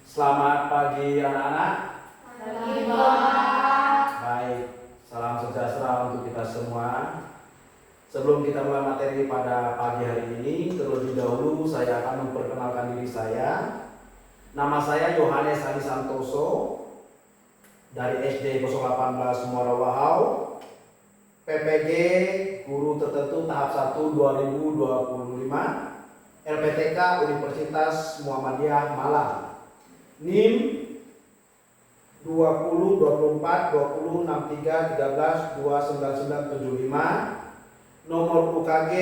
Selamat pagi anak-anak. Pagi, Pak. Baik, salam sejahtera untuk kita semua. Sebelum kita mulai materi pada pagi hari ini, terlebih dahulu saya akan memperkenalkan diri saya. Nama saya Yohanes Adi Santoso dari SD 018 Muara Wahau, PPG Guru Tertentu Tahap 1 2025, LPTK Universitas Muhammadiyah Malang. NIM 20 24 20 63 13 29975, nomor UKG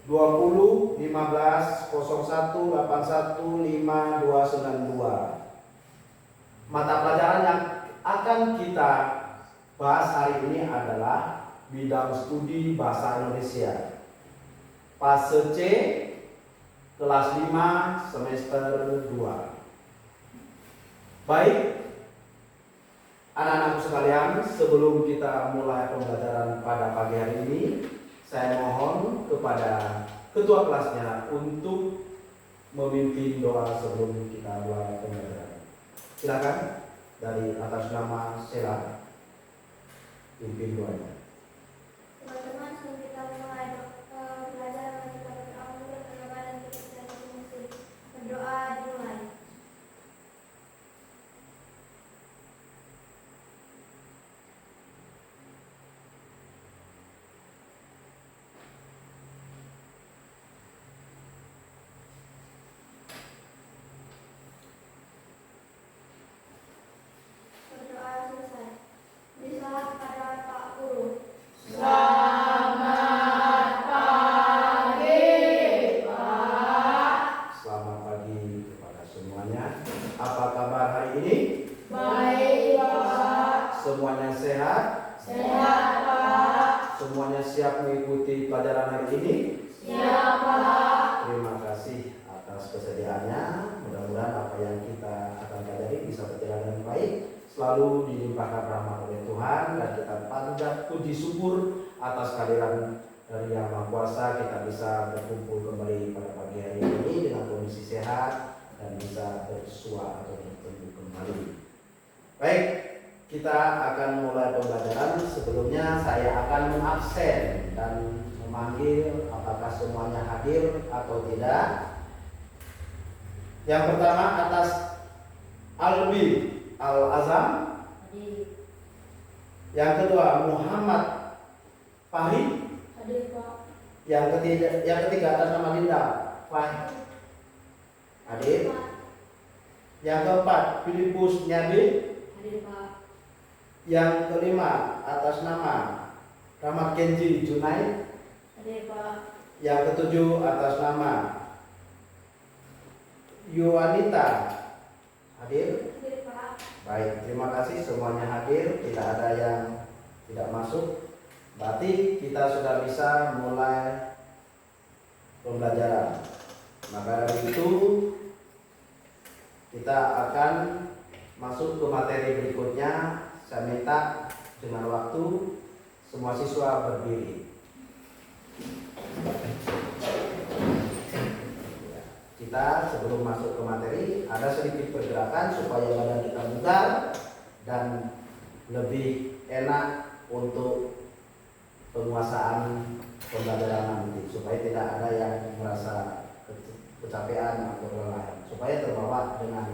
20 15 01 81 5292. Mata pelajaran yang akan kita bahas hari ini adalah bidang studi bahasa Indonesia fase C kelas 5 semester 2. Baik, anak-anakku sekalian, sebelum kita mulai pembelajaran pada pagi hari ini, saya mohon kepada ketua kelasnya untuk memimpin doa sebelum kita mulai pembelajaran. Silakan dari atas nama Sela pimpin doanya. Teman-teman, sebelum kita mulai belajar, kita berdoa dulu dan kita berdoa dimulai. Berdoa selesai. Disalam pada Pak Guru. Selamat pagi, Pak. Selamat pagi kepada semuanya. Apa kabar hari ini? Baik, Pak. Semuanya sehat? Sehat, Pak. Semuanya siap mengikuti pelajaran hari ini? Siap, Pak. Terima kasih atas kesediaannya. Mudah-mudahan apa yang kita akan pelajari bisa berjalan dengan baik, selalu dilimpahkan rahmat oleh Tuhan, dan kita panjat puji syukur atas kehadiran dari Yang Maha Kuasa. Kita bisa berkumpul kembali pada pagi hari ini dengan kondisi sehat dan bisa bersua atau bertemu kembali. Baik, kita akan mulai pembelajaran. Sebelumnya saya akan mengabsen dan memanggil apakah semuanya hadir atau tidak. Yang pertama atas Albi Al-Azam. Yang kedua Muhammad Fahri. Hadir, Pak. Yang ketiga atas nama Linda Fahri. Hadir. Yang keempat Filipus Nyabi. Hadir, Pak. Yang kelima atas nama Rahmat Kenji Junaid. Hadir, Pak. Yang ketujuh atas nama Yuanita. Hadir. Hadir, Pak. Baik, terima kasih semuanya hadir. Tidak ada yang tidak masuk. Berarti kita sudah bisa mulai pembelajaran. Maka dari itu kita akan masuk ke materi berikutnya. Saya minta dengan waktu semua siswa berdiri. Kita sebelum masuk ke materi ada sedikit pergerakan supaya badan kita bugar dan lebih enak untuk penguasaan pembelajaran nanti, supaya tidak ada yang merasa kecapean atau kelelahan, supaya terbawa dengan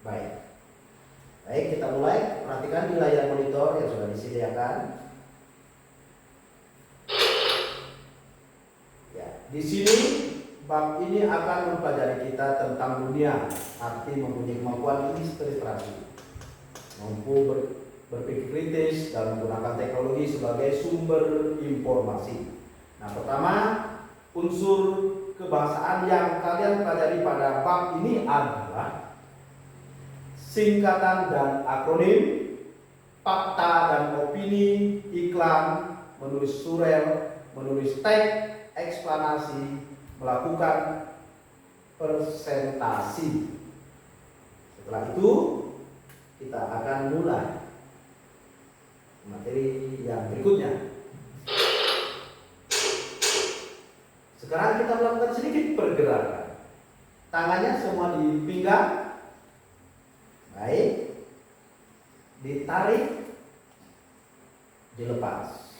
baik. Baik, kita mulai. Perhatikan di layar monitor yang sudah disediakan. Ya, di sini bab ini akan mempelajari kita tentang dunia, arti mempunyai kemampuan illustrasi, mampu berpikir kritis dan menggunakan teknologi sebagai sumber informasi. Nah, pertama, unsur kebahasaan yang kalian pelajari pada bab ini adalah singkatan dan akronim, fakta dan opini, iklan, menulis surel, menulis teks, eksplanasi, melakukan presentasi. Setelah itu kita akan mulai materi yang berikutnya. Sekarang kita melakukan sedikit pergerakan. Tangannya semua di pinggang, ditarik, dilepas.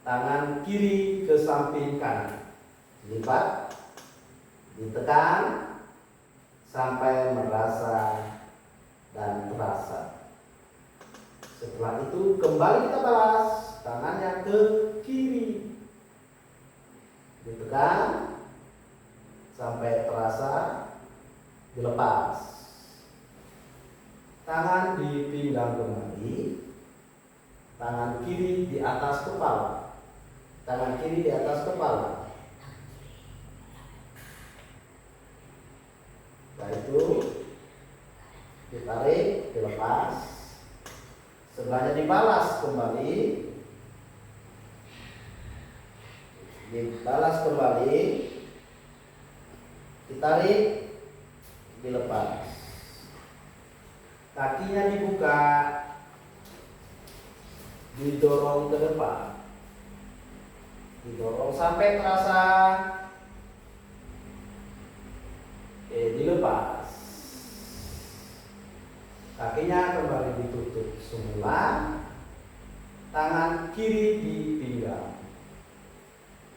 Tangan kiri ke samping kanan, dilipat, ditekan sampai merasa dan terasa. Setelah itu kembali kita balas, tangannya ke kiri, ditekan sampai terasa, dilepas. Tangan di pinggang kembali, tangan kiri di atas kepala, tangan kiri di atas kepala. Setelah itu ditarik, dilepas, sebelahnya dibalas kembali, ditarik, dilepas. Kakinya dibuka, didorong ke depan, didorong sampai terasa, dilepas. Kakinya kembali ditutup semula, tangan kiri di pinggang,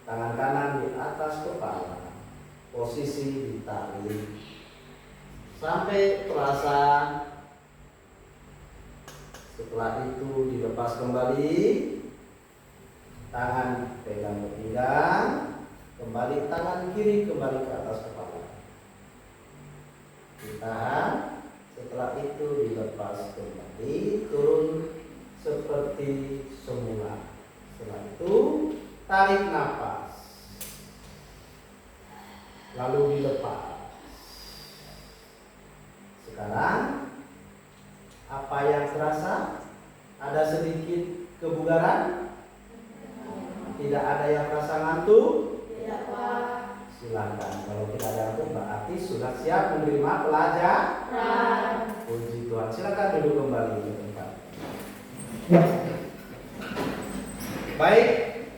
tangan kanan di atas kepala, posisi ditarik sampai terasa. Setelah itu dilepas kembali, tangan pegang ke pinggang, kembali tangan kiri kembali ke atas kepala, ditahan. Setelah itu dilepas kembali, turun seperti semula. Setelah itu tarik nafas, lalu dilepas. Sekarang apa yang terasa? Ada sedikit kebugaran? Tidak ada yang terasa ngantuk? Tidak, Pak. Silakan. Kalau kita ngantuk berarti sudah siap menerima pelajaran. Puji Tuhan. Silakan duduk kembali di tempat. Baik,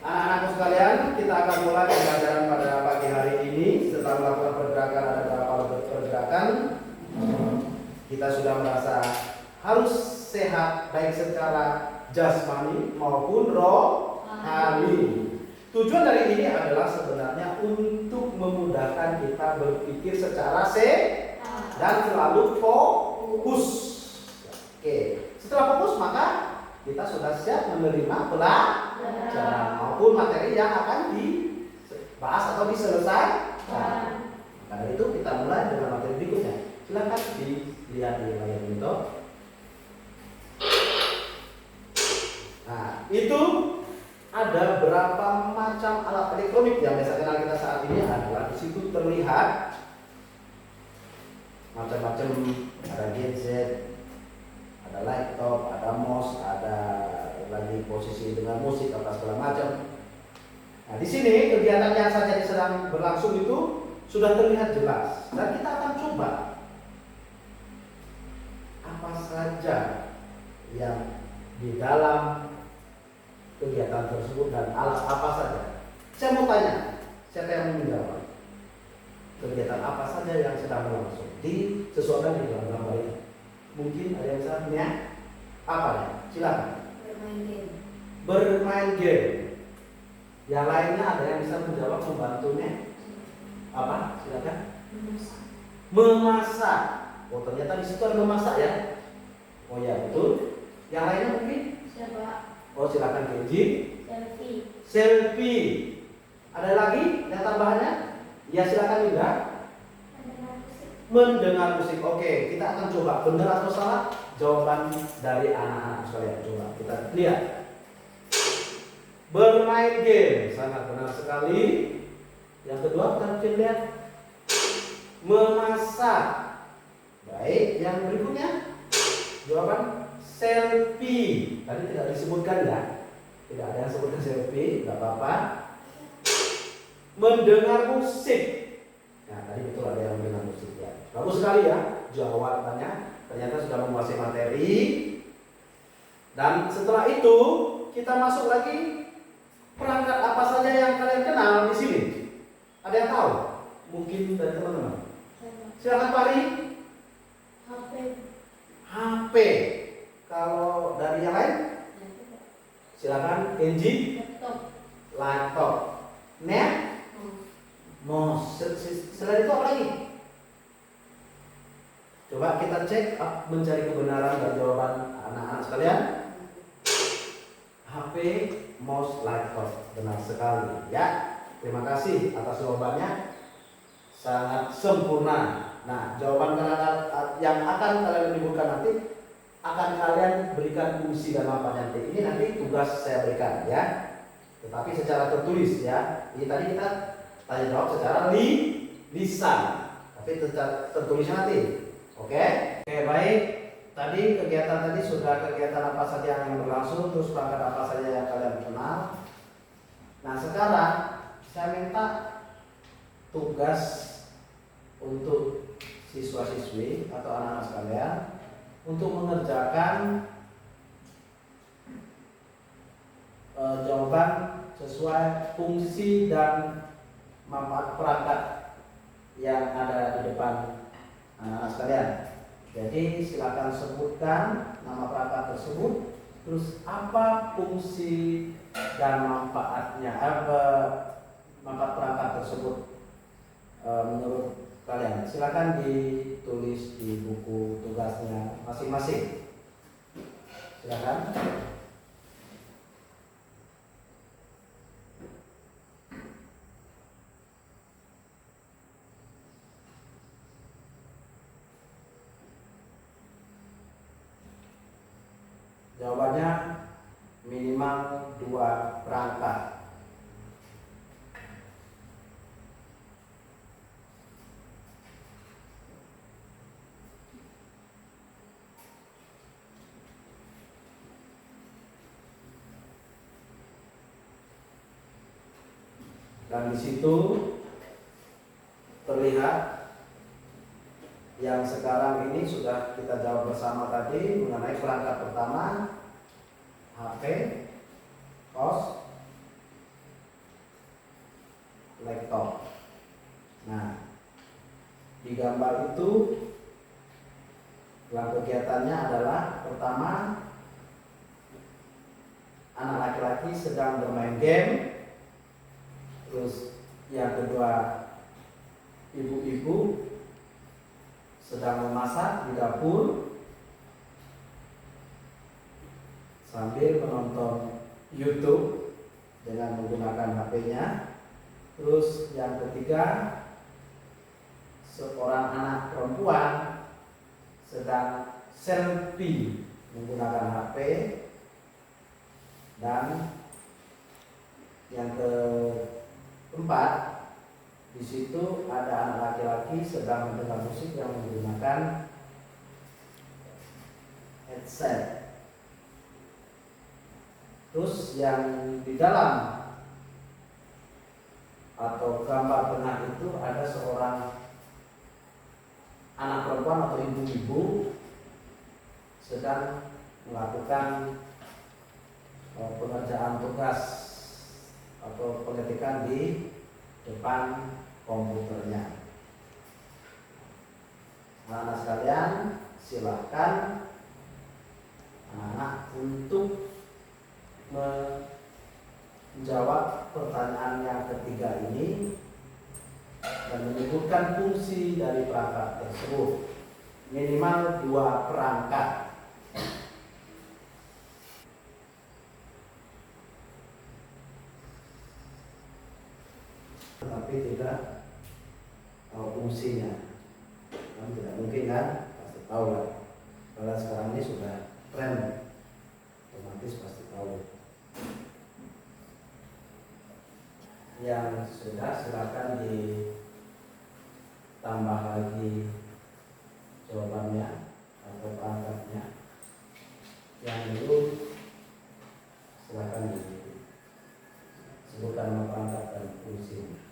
anak-anakku sekalian, kita akan mulai pembelajaran pada pagi hari ini. Setelah melakukan pergerakan, ada beberapa pergerakan. Kita sudah merasa harus sehat baik secara jasmani maupun rohani. Tujuan dari ini adalah sebenarnya untuk memudahkan kita berpikir secara sehat dan selalu fokus. Oke, setelah fokus maka kita sudah siap menerima pelajaran maupun materi yang akan dibahas atau diselesaikan. Karena itu kita mulai dengan materi berikutnya. Silakan dilihat di layar monitor. Nah, itu ada berapa macam alat elektronik yang biasa kenal kita saat ini adalah di situ terlihat macam-macam, ada gadget, ada laptop, ada mouse, ada lagi posisi dengan musik apa segala macam. Nah, di sini kegiatan yang saat ini sedang berlangsung itu sudah terlihat jelas dan kita akan coba apa saja yang di dalam kegiatan tersebut dan alat apa saja. Saya mau tanya, siapa yang mau menjawab? Kegiatan apa saja yang sedang berlangsung? Disesuaikan di dalam gambar ini. Mungkin ada yang salahnya? Apa ya? Silakan. Bermain game. Bermain game. Yang lainnya ada yang bisa menjawab membantunya? Apa? Silakan. Memasak. Memasak. Oh, ternyata di situ ada memasak ya? Oh ya, betul. Yang lainnya mungkin? Siapa? Oh, silakan Kenji. Selfie. Selfie. Ada lagi yang tambahannya? Ya, silakan juga. Mendengar musik. Oke, kita akan coba benar atau salah jawaban dari anak-anak sekalian. Coba kita lihat. Bermain game, sangat benar sekali. Yang kedua kita lihat memasak. Baik, yang berikutnya jawaban selfie. Tadi tidak disebutkan ya. Tidak ada yang sebutkan selfie, tidak apa-apa. Mendengar musik. Nah, tadi betul ada yang mendengar musik ya. Bagus sekali ya jawabannya. Ternyata sudah menguasai materi. Dan setelah itu kita masuk lagi perangkat apa saja yang kalian kenal di sini. Ada yang tahu? Mungkin dari teman-teman. Silakan Pari. HP. HP. engine, Laptop. laptop, net, mouse. Selain itu apa lagi? Coba kita cek mencari kebenaran dan jawaban anak-anak sekalian. HP, mouse, laptop, benar sekali ya. Terima kasih atas jawabannya, sangat sempurna. Nah, jawaban yang akan kalian menyebutkan nanti akan kalian berikan fungsi dan manfaat nanti. Ini nanti tugas saya berikan ya. Tetapi secara tertulis ya. Ini tadi kita tanya jawab secara lisan, tapi tertulisnya nanti. Oke, baik. Tadi kegiatan tadi sudah kegiatan apa saja yang berlangsung, terus perangkat apa saja yang kalian kenal. Nah, sekarang saya minta tugas untuk siswa-siswi atau anak-anak sekalian untuk mengerjakan jawaban sesuai fungsi dan manfaat perangkat yang ada di depan anak-anak sekalian. Jadi silakan sebutkan nama perangkat tersebut, terus apa fungsi dan manfaatnya, manfaat perangkat tersebut menurut kalian. Silakan ditulis di buku tugasnya masing-masing. Silakan. Jawabannya minimal 2 perangkat. Dan di situ terlihat yang sekarang ini sudah kita jawab bersama tadi mengenai perangkat pertama, HP, mouse, laptop. Nah, di gambar itu dalam kegiatannya adalah pertama, anak laki-laki sedang bermain game. Terus yang kedua, ibu-ibu sedang memasak di dapur sambil menonton YouTube dengan menggunakan HP-nya. Terus yang ketiga, seorang anak perempuan sedang selfie menggunakan HP. Dan yang keempat, di situ ada anak laki-laki sedang mendengar musik yang menggunakan headset. Terus yang di dalam atau gambar tengah itu ada seorang anak perempuan atau ibu-ibu sedang melakukan pengerjaan tugas atau pengetikan di depan komputernya. Anak-anak sekalian, silakan anak untuk menjawab pertanyaan yang ketiga ini dan menyebutkan fungsi dari perangkat tersebut. Minimal 2 perangkat. Tapi tidak tahu fungsinya. Kan tidak mungkin kan? Pasti tahu lah. Karena sekarang ini sudah tren, otomatis pasti tahu. Yang sudah, silakan ditambah lagi jawabannya atau perangkatnya. Yang dulu silakan disebutkan nama perangkat dan fungsinya.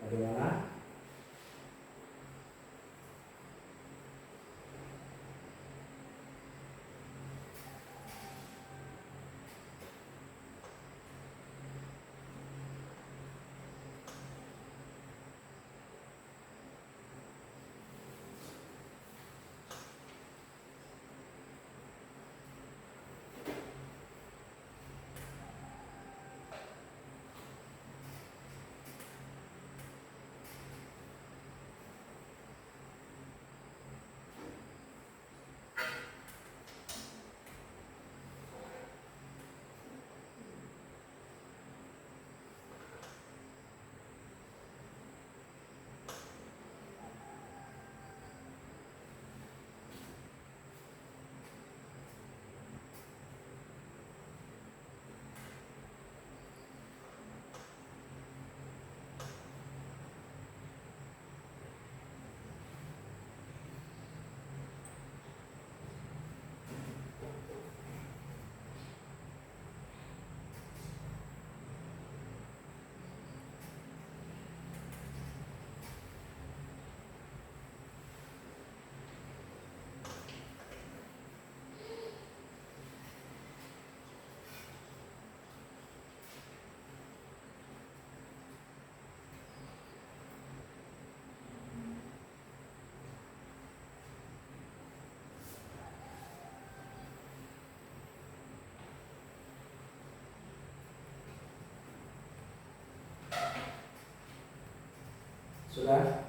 Bagaimana? Sudah?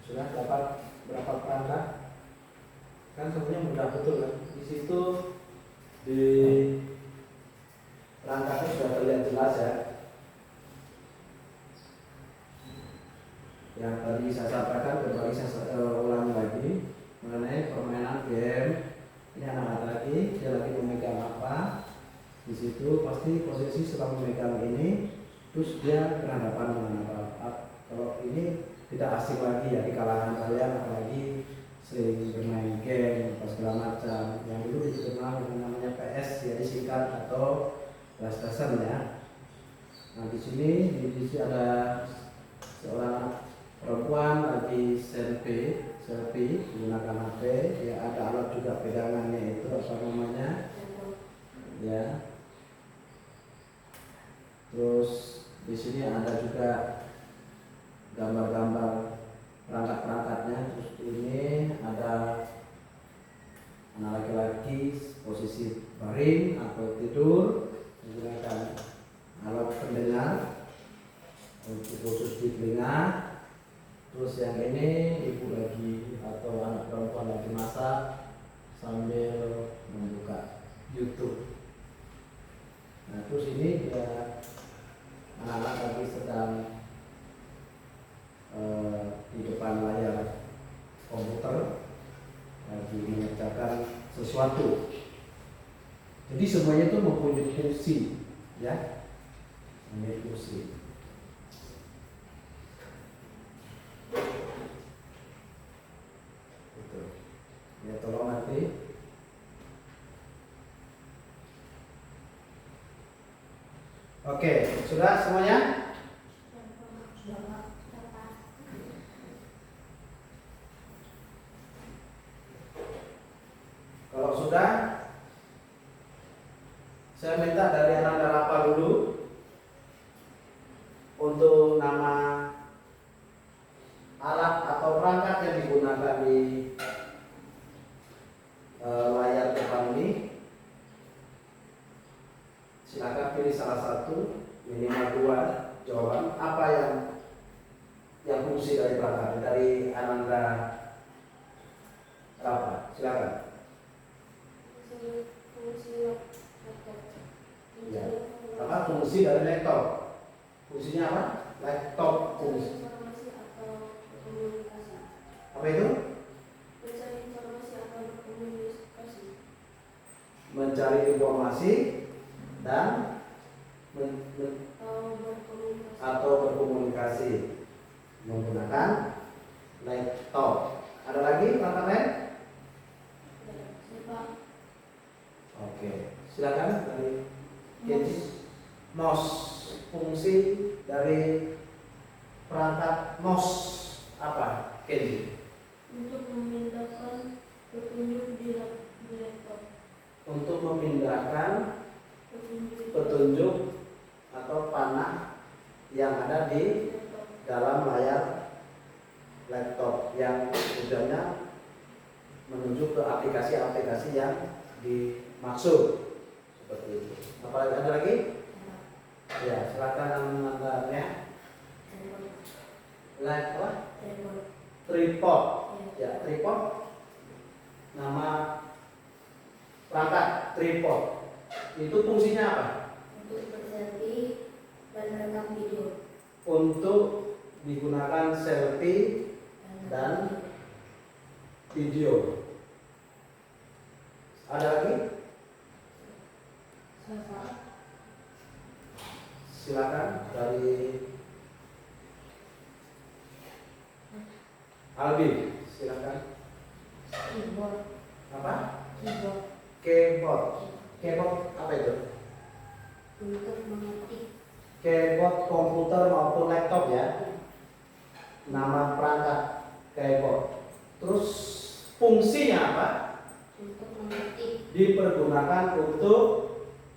Sudah dapat berapa perangkat? Kan sebenarnya mudah betul kan? Di situ di perangkatnya sudah terlihat jelas ya. Yang tadi saya sampaikan kembali saya ulangi lagi mengenai permainan game. Ini anak-anak lagi, dia lagi memegang apa? Di situ pasti posisi setelah memegang ini, terus dia berhadapan dengan apa? Kalau ini tidak asing lagi ya di kalangan kalian, apalagi sering bermain game atau segala macam. Yang dulu dikenal dengan namanya PS ya disingkat atau PlayStation ya. Nah di sini ada seorang perempuan lagi selfie menggunakan HP. Ya ada alat juga pegangannya itu apa namanya ya. Terus di sini ada juga gambar-gambar perangkat-perangkatnya. Terus ini ada anak laki-laki posisi baring atau tidur menggunakan alat pendengar untuk khusus di telinga. Terus yang ini ibu lagi atau anak perempuan lagi masak sambil membuka YouTube. Nah terus ini dia anak-anak lagi sedang di depan layar komputer lagi mengerjakan sesuatu. Jadi semuanya itu mempunyai fungsi, ya, mempunyai fungsi. Gitu. Ya tolong nanti. Oke, sudah semuanya? Kalau sudah, saya minta dari anak Rapa dulu yang digunakan di layar depan ini? Silakan pilih salah satu, minimal 2 jawaban. Apa yang fungsi dari perangkat dari Ananda Rafa? Silakan. Fungsi laptop. Ya. Apa fungsi dari laptop? Fungsinya apa? Laptop fungsi. Informasi atau komunikasi. Apa itu? Mencari informasi atau berkomunikasi. Mencari informasi dan atau berkomunikasi menggunakan laptop. Ada lagi perangkat lain? Oke, silakan dari Kenji. Mouse, fungsi dari perangkat mouse apa, Kenji? Untuk memindahkan petunjuk di laptop. Untuk memindahkan Petunjuk petunjuk atau panah yang ada di laptop. dalam layar laptop yang tujuannya menuju ke aplikasi-aplikasi yang dimaksud, seperti itu. Apalagi ada lagi? Ya, silakan menandatangani. Laptop, tripod. Ya, tripod. Nama perangkat tripod. Itu fungsinya apa? Untuk berselfie dan merekam video. Untuk digunakan selfie dan video. Ada lagi? Silakan dari Albi, silakan. Keyboard. Apa? Keyboard. Keyboard. Keyboard apa itu? Untuk mengetik. Keyboard komputer maupun laptop ya. Nama perangkat keyboard. Terus fungsinya apa? Untuk mengetik. Dipergunakan untuk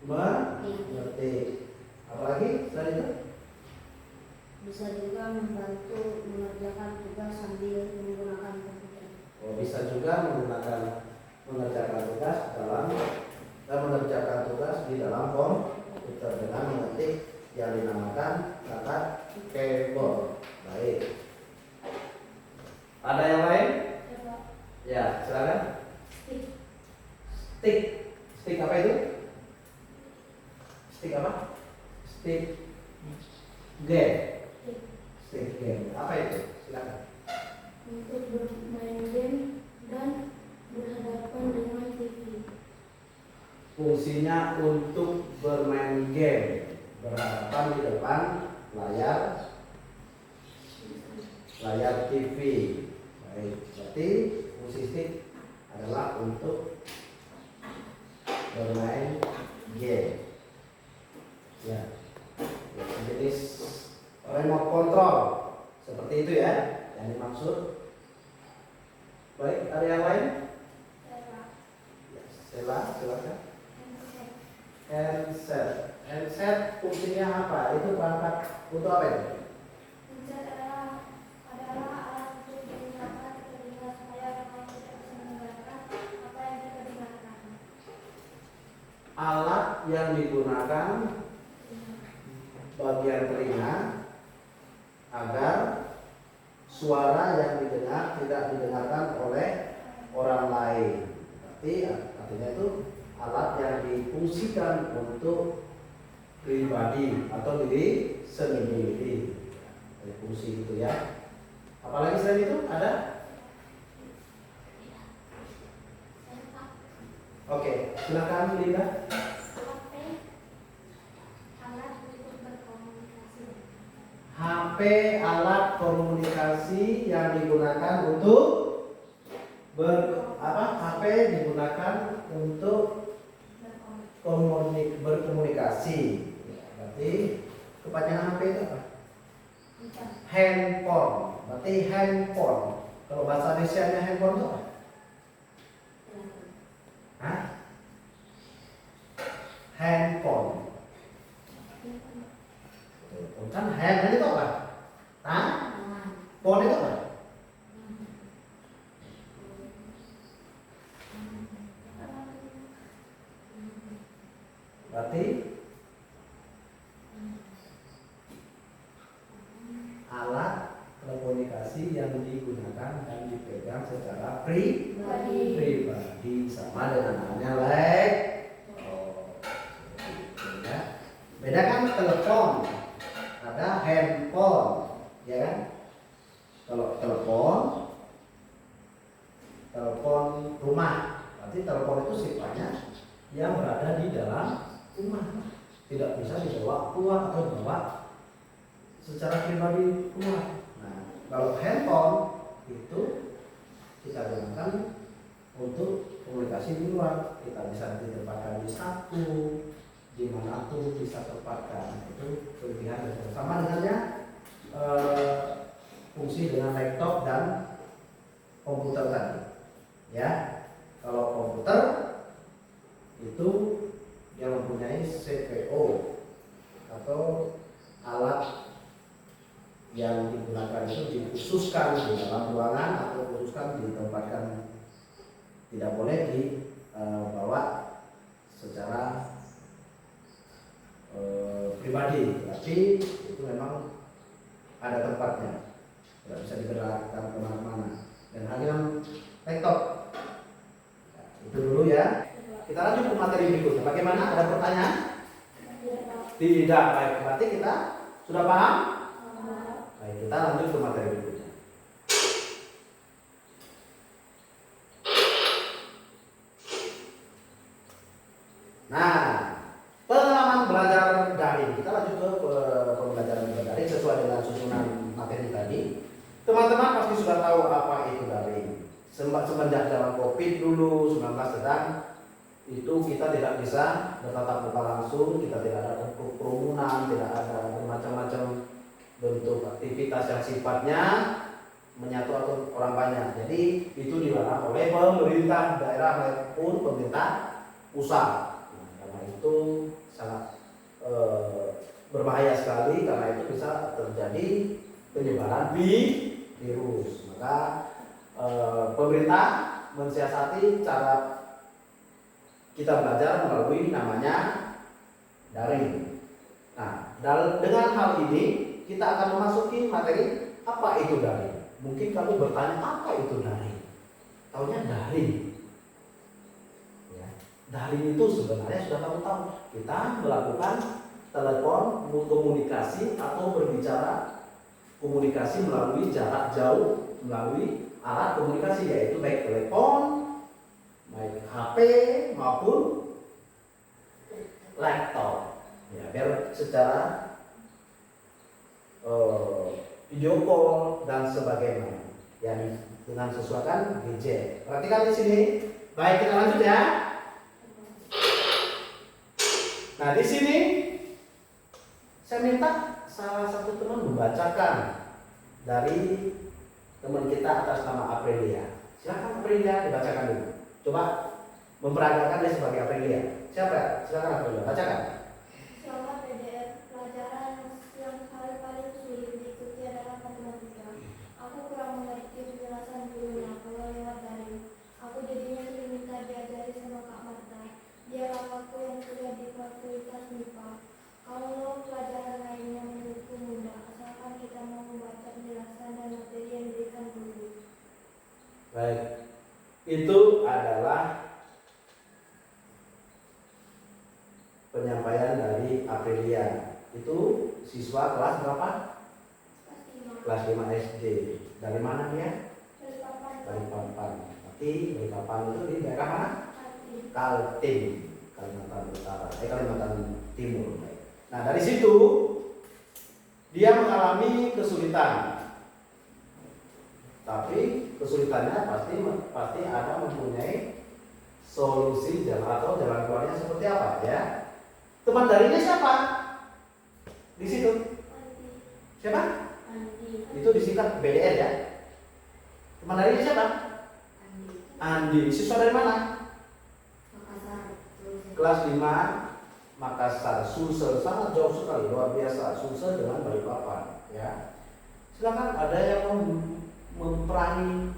mengetik. Apalagi selain itu? Bisa juga membantu mengerjakan tugas sambil menggunakan komputer. Oh, bisa juga mengerjakan tugas di dalam komputer dengan mengetik yang dinamakan perangkat keyboard. Baik. Ada yang lain? Ya, silakan. Stick. Stick apa itu? Stick apa? Stick game. Stick game. Apa itu? Silakan. Untuk bermain game dan berhadapan dengan TV. Fungsinya untuk bermain game, berhadapan di depan layar TV. Baik, berarti fungsi stick adalah untuk bermain game. Ya, jenis remote control seperti itu ya yang dimaksud. Baik, ada yang lain? Ya, silakan. Handset fungsinya apa? Itu perangkat untuk apa itu? Handset adalah alat untuk mendengarkan telinga supaya orang tidak bisa mendengarkan apa yang kita dengarkan. Alat yang digunakan bagian telinga agar suara yang didengar tidak didengarkan oleh orang lain. Berarti artinya itu alat yang difungsikan untuk pribadi atau diri sendiri. Ada fungsi itu ya. Apalagi selain itu ada? Oke, silakan Linda. HP alat komunikasi yang digunakan untuk HP digunakan untuk berkomunikasi. Berarti kepanjangan HP itu apa? Handphone. Berarti handphone. Kalau bahasa Indonesia-nya handphone itu apa? Hah? Handphone. Kan hand itu apa? Phone itu apa? Berarti alat komunikasi yang digunakan dan dipegang secara pribadi sama dengan namanya laptop. Ya. Beda kan telepon, ada handphone, ya kan? Kalau telepon rumah, berarti telepon itu sifatnya yang berada di dalam rumah, tidak bisa dibawa keluar atau dibawa secara pribadi keluar. Nah, kalau handphone itu kita gunakan untuk komunikasi di luar, kita bisa ditempatkan di satu, di mana tuh bisa tempatkan, itu kelebihan dan sama dengannya fungsi dengan laptop dan komputer tadi. Ya, kalau komputer itu dia mempunyai CPU atau alat yang digunakan itu dikhususkan di dalam ruangan atau khususkan ditempatkan, tidak boleh dibawa secara pribadi, tapi itu memang ada tempatnya, tidak bisa digerakkan kemana-mana. Dan hanya laptop. Nah, itu dulu ya. Kita lanjut ke materi berikutnya. Bagaimana? Ada pertanyaan? Tidak. Baik, berarti kita sudah paham? Baik, kita lanjut ke materi berikutnya. Nah, pengalaman belajar daring. Kita lanjut ke pembelajaran daring sesuai dengan susunan materi tadi. Teman-teman pasti sudah tahu apa itu daring. Semenjak zaman COVID dulu 19 sedang itu kita tidak bisa bertatap muka langsung, kita tidak ada kerumunan, tidak ada macam-macam bentuk aktivitas yang sifatnya menyatu atau orang banyak. Jadi itu dilarang oleh pemerintah daerah maupun pemerintah pusat. Nah, karena itu sangat berbahaya sekali, karena itu bisa terjadi penyebaran virus. Maka pemerintah mensiasati cara kita belajar melalui namanya daring. Nah, dengan hal ini kita akan memasuki materi apa itu daring. Mungkin kamu bertanya apa itu daring? Taunya daring. Ya, daring itu sebenarnya sudah kamu tahu. Kita melakukan telepon komunikasi atau berbicara komunikasi melalui jarak jauh, melalui alat komunikasi, yaitu baik telepon, baik HP maupun laptop. Ya, biar secara video call dan sebagainya, yang dengan sesuaikan gadget. Perhatikan di sini. Baik, kita lanjut ya. Nah, di sini saya minta salah satu teman membacakan dari teman kita atas nama Aprilia. Silakan Aprilia, dibacakan dulu. Coba memperagakan dia sebagai Aprilia. Siapa? Silakan Aprilia, bacakan. Selama PDF pelajaran yang paling sulit diikuti adalah matematika. Aku kurang mengerti penjelasan gurunya kalau lewat daring. Aku jadinya sering minta diajari sama Kak Marta. Dia kakakku yang kuliah di Fakultas MIPA. Kalau pelajaran lainnya menurutku mudah, asalkan kita mau membaca penjelasan dan materi yang diberikan guru. Baik, itu adalah penyampaian dari Aprilia. Itu siswa kelas berapa? Kelas 5 SD. Dari mana dia? Dari Papan. Berarti dari Papan itu di daerah mana? Kaltim, Kalimantan Utara, Kalimantan Timur. Nah, dari situ dia mengalami kesulitan. Tapi kesulitannya pasti ada mempunyai solusi jalan atau jalan keluarnya seperti apa ya. Teman darinya siapa? Di situ. Siapa? Itu disingkat BDR ya. Teman darinya siapa? Andi. Siswa dari mana? Kelas 5 Makassar, Sulsel, sangat jauh sekali, luar biasa. Sulsel dengan Balikpapan ya. Silakan, ada yang memperangi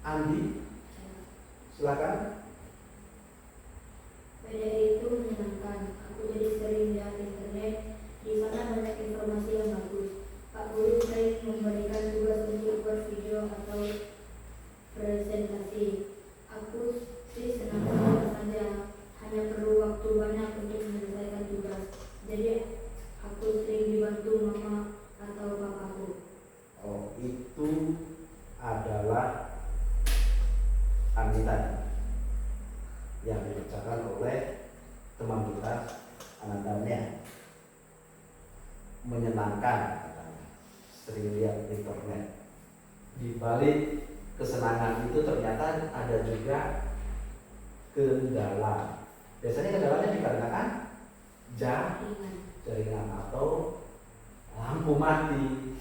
Andi? Silakan. PDR itu menyenangkan. Aku berpresentasi. Aku sih senang saja, hanya perlu waktu banyak untuk menyelesaikan tugas. Jadi aku sering dibantu mama atau papaku. Oh, itu adalah Anita yang dibacakan oleh teman kita Anandanya. Menyenangkan katanya. Sering lihat di internet. Di balik kesenangan itu ternyata ada juga kendala. Biasanya kendalanya dikarenakan jaringan atau lampu mati,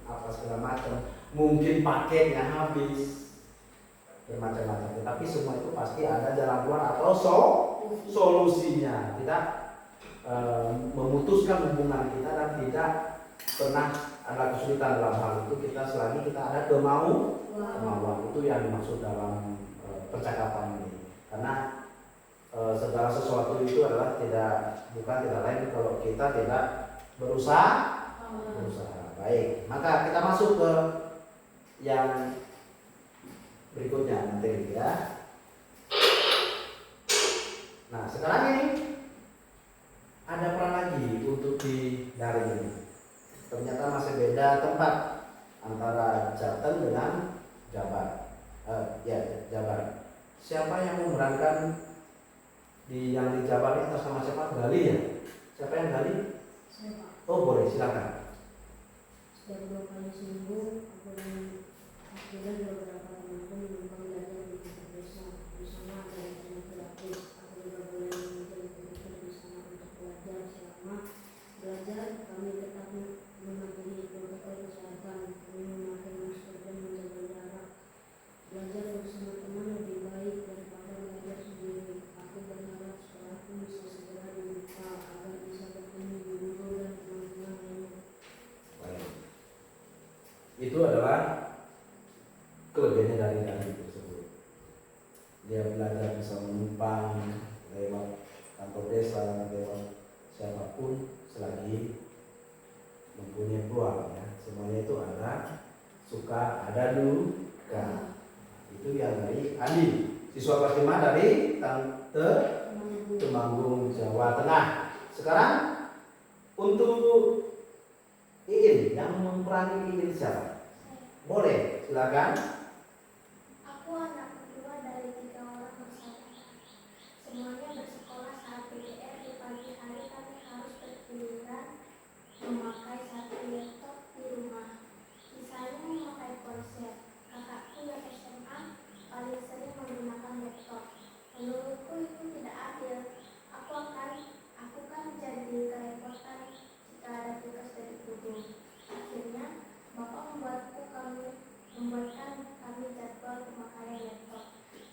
apa segala macam, mungkin paketnya habis, bermacam-macam. Tetapi semua itu pasti ada jalan keluar atau solusinya. Tidak memutuskan hubungan kita dan tidak pernah ada kesulitan dalam hal itu kita selagi kita ada kemauan. Itu yang dimaksud dalam percakapan ini. Karena segala sesuatu itu adalah bukan tidak lain kalau kita tidak berusaha. Baik, maka kita masuk ke yang berikutnya nanti ya. Nah, sekarang ini ada peran lagi untuk di daring ini. Ternyata masih beda tempat antara Jateng dengan Jabar. Jabar. Siapa yang memerankan yang di Jabar ini atas nama siapa? Gali ya? Siapa yang Gali? Saya Oh boleh, silakan. sudah 2 kali seminggu, aku dan beberapa temanku menumpang belajar di pusat desa. Di sana ada rencana gratis. Aku juga boleh mengambil komputer di sana untuk belajar. Selama belajar, kami tetap mematuhi protokol kesehatan. Kami memakai masker dan menjaga jarak. Belajar bersama teman lebih baik daripada belajar sendiri. Aku berharap sekolahku bisa segera dibuka agar bisa bertemu guru dan teman-teman lainnya. Baik. Itu adalah kelebihannya dari tersebut. Dia belajar bisa menumpang lewat kantor desa, lewat siapapun selagi mempunyai peluang ya. Semuanya itu ada suka, ada duka. Itu yang dari Andi, siswa kelas 5 dari Temanggung, Jawa Tengah. Sekarang untuk Iin, yang memperani Iin siapa? Boleh, silakan. Aku anak kedua dari 3 orang bersaudara. Semuanya bersekolah saat PDR. Di pagi hari kami harus bergiliran memakai 1 laptop di rumah. Sisanya memakai ponsel. Kakakku yang SMA paling sering menggunakan laptop. Menurutku itu tidak adil. Aku kan jadi kerepotan jika ada tugas dari guru. Akhirnya bapak membuatkan kami jadwal pemakaian laptop.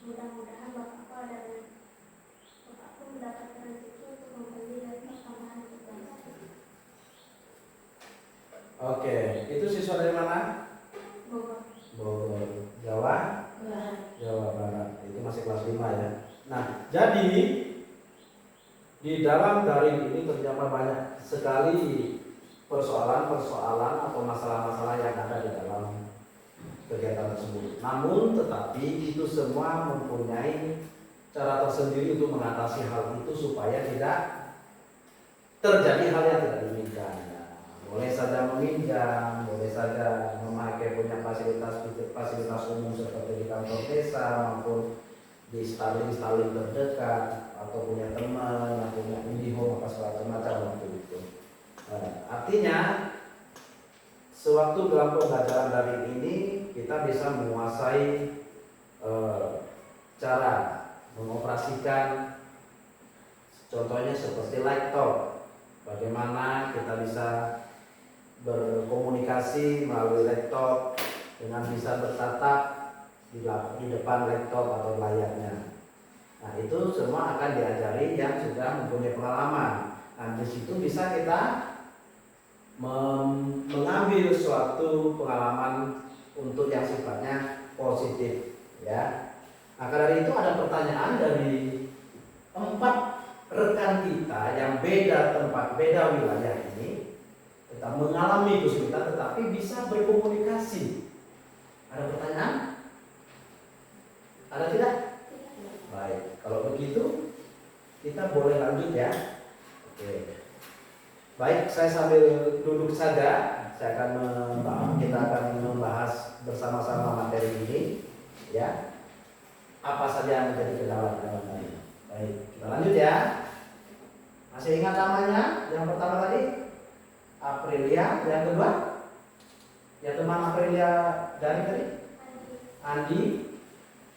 Mudah-mudahan bapakku mendapatkan rezeki untuk membeli laptop tambahan untuk belajar. Oke, itu siswa dari mana? Bogor. Bogor, Jawa Barat. Itu masih kelas 5 ya. Nah, jadi di dalam daring ini terdapat banyak sekali persoalan-persoalan atau masalah-masalah yang ada di dalam kegiatan tersebut. Namun tetapi itu semua mempunyai cara tersendiri untuk mengatasi hal itu supaya tidak terjadi hal yang tidak diinginkan. Boleh saja meminjam, boleh saja memakai punya fasilitas umum seperti di kantor desa maupun di Starling terdekat, atau punya teman yang punya IndiHome apa segala macam waktu itu. Artinya sewaktu dalam pembelajaran daring ini kita bisa menguasai cara mengoperasikan, contohnya seperti laptop. Bagaimana kita bisa berkomunikasi melalui laptop dengan bisa bertatap di depan laptop atau layarnya. Nah, itu semua akan diajari yang sudah mempunyai pengalaman. Nah, di situ bisa kita mengambil suatu pengalaman untuk yang sifatnya positif, ya. Nah, dari itu ada pertanyaan dari 4 rekan kita yang beda tempat, beda wilayah ini, tetap mengalami kesulitan tetapi bisa berkomunikasi. Ada pertanyaan? Ada tidak? Baik, kalau begitu kita boleh lanjut ya. Oke. Baik, saya sambil duduk saja. Saya akan kita akan membahas bersama-sama materi ini, ya. Apa saja yang menjadi kendala tadi. Baik, kita lanjut ya. Masih ingat namanya? Yang pertama tadi Aprilia, yang kedua ya teman Aprilia dari tadi Andi,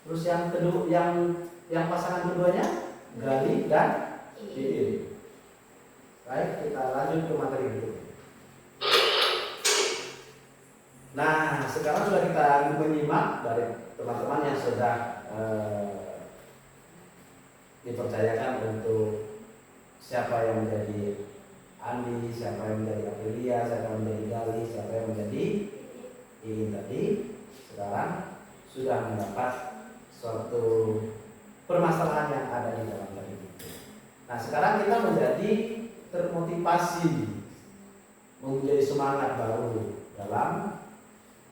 terus yang kedua yang pasangan keduanya Gali dan Iin. Baik, kita lanjut ke materi berikutnya. Nah, sekarang sudah kita menyimak dari teman-teman yang sudah dipercayakan untuk siapa yang menjadi Andi, siapa yang menjadi Aprilia, siapa yang menjadi Gali, siapa yang menjadi Iin tadi. Sekarang sudah mendapat suatu permasalahan yang ada di dalam tadi itu. Nah, sekarang kita menjadi termotivasi, menjadi semangat baru dalam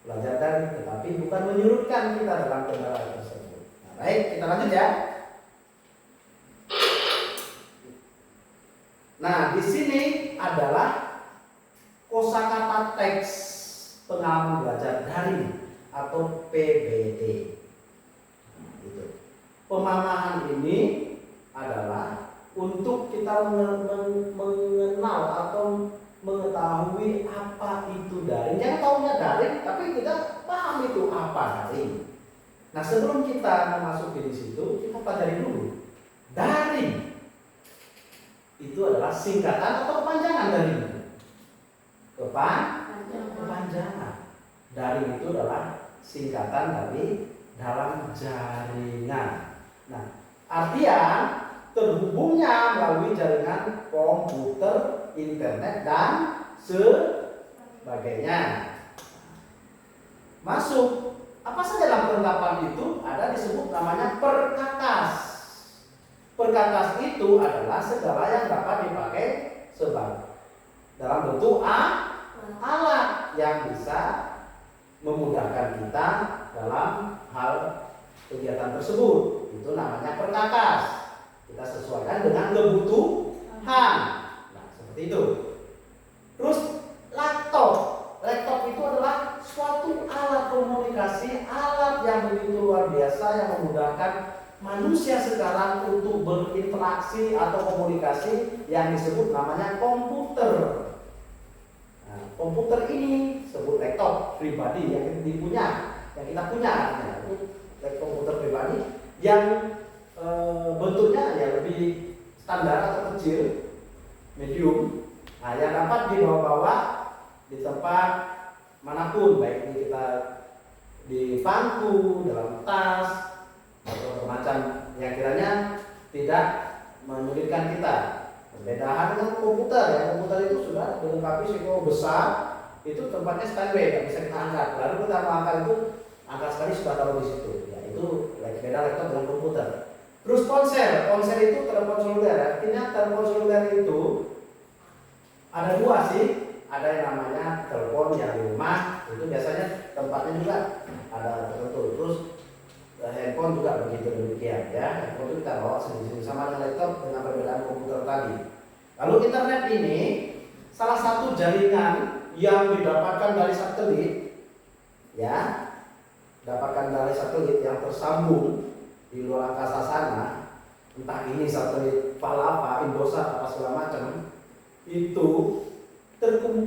belajar daring, tetapi bukan menyurutkan kita dalam kendala tersebut. Nah, baik, kita lanjut ya. Nah, di sini adalah kosakata teks pengalaman belajar daring atau PBD. Nah, gitu. Pemahaman ini adalah untuk kita mengenal atau mengetahui apa itu daring. Jangan tahunya daring, tapi kita paham itu apa daring. Nah, sebelum kita memasuki di situ, kita pelajari dulu. Daring itu adalah singkatan atau kepanjangan dari kepanjangan. Daring itu adalah singkatan dari dalam jaringan. Nah, artian terhubungnya melalui jaringan komputer, internet dan sebagainya. Masuk apa saja dalam perlengkapan itu ada disebut namanya perkakas. Perkakas itu adalah segala yang dapat dipakai sebagai dalam bentuk alat yang bisa memudahkan kita dalam hal kegiatan tersebut. Itu namanya perkakas. Kita sesuaikan dengan kebutuhan. Nah, seperti itu. Terus laptop. Laptop itu adalah suatu alat komunikasi, alat yang begitu luar biasa yang memudahkan manusia sekarang untuk berinteraksi atau komunikasi yang disebut namanya komputer. Nah, komputer ini sebut laptop pribadi yang kita punya, komputer pribadi yang bentuknya ya lebih standar atau kecil, medium. Nah, yang dapat dibawa-bawa di tempat manapun, baik ini kita di bangku, dalam tas, atau macam yang kiranya tidak menyulitkan kita. Berbeda dengan komputer ya, komputer itu sudah dilengkapi CPU besar, itu tempatnya standby, tidak bisa kita angkat. Lalu kita mau angkat itu, angkat sekali sudah taruh di situ. Ya, itu beda laptop dengan komputer. Terus ponsel itu telepon seluler. Artinya telepon seluler itu ada dua sih. Ada yang namanya telepon yang di rumah, itu biasanya tempatnya juga ada tertentu. Terus handphone juga begitu demikian ya. Handphone itu kita bawa sendiri sama dengan laptop dengan perbedaan komputer tadi. Lalu internet ini salah satu jaringan yang didapatkan dari satelit ya, dapatkan dari satelit yang tersambung di luar angkasa sana, entah ini satelit Palapa, Indosat apa segala macam, itu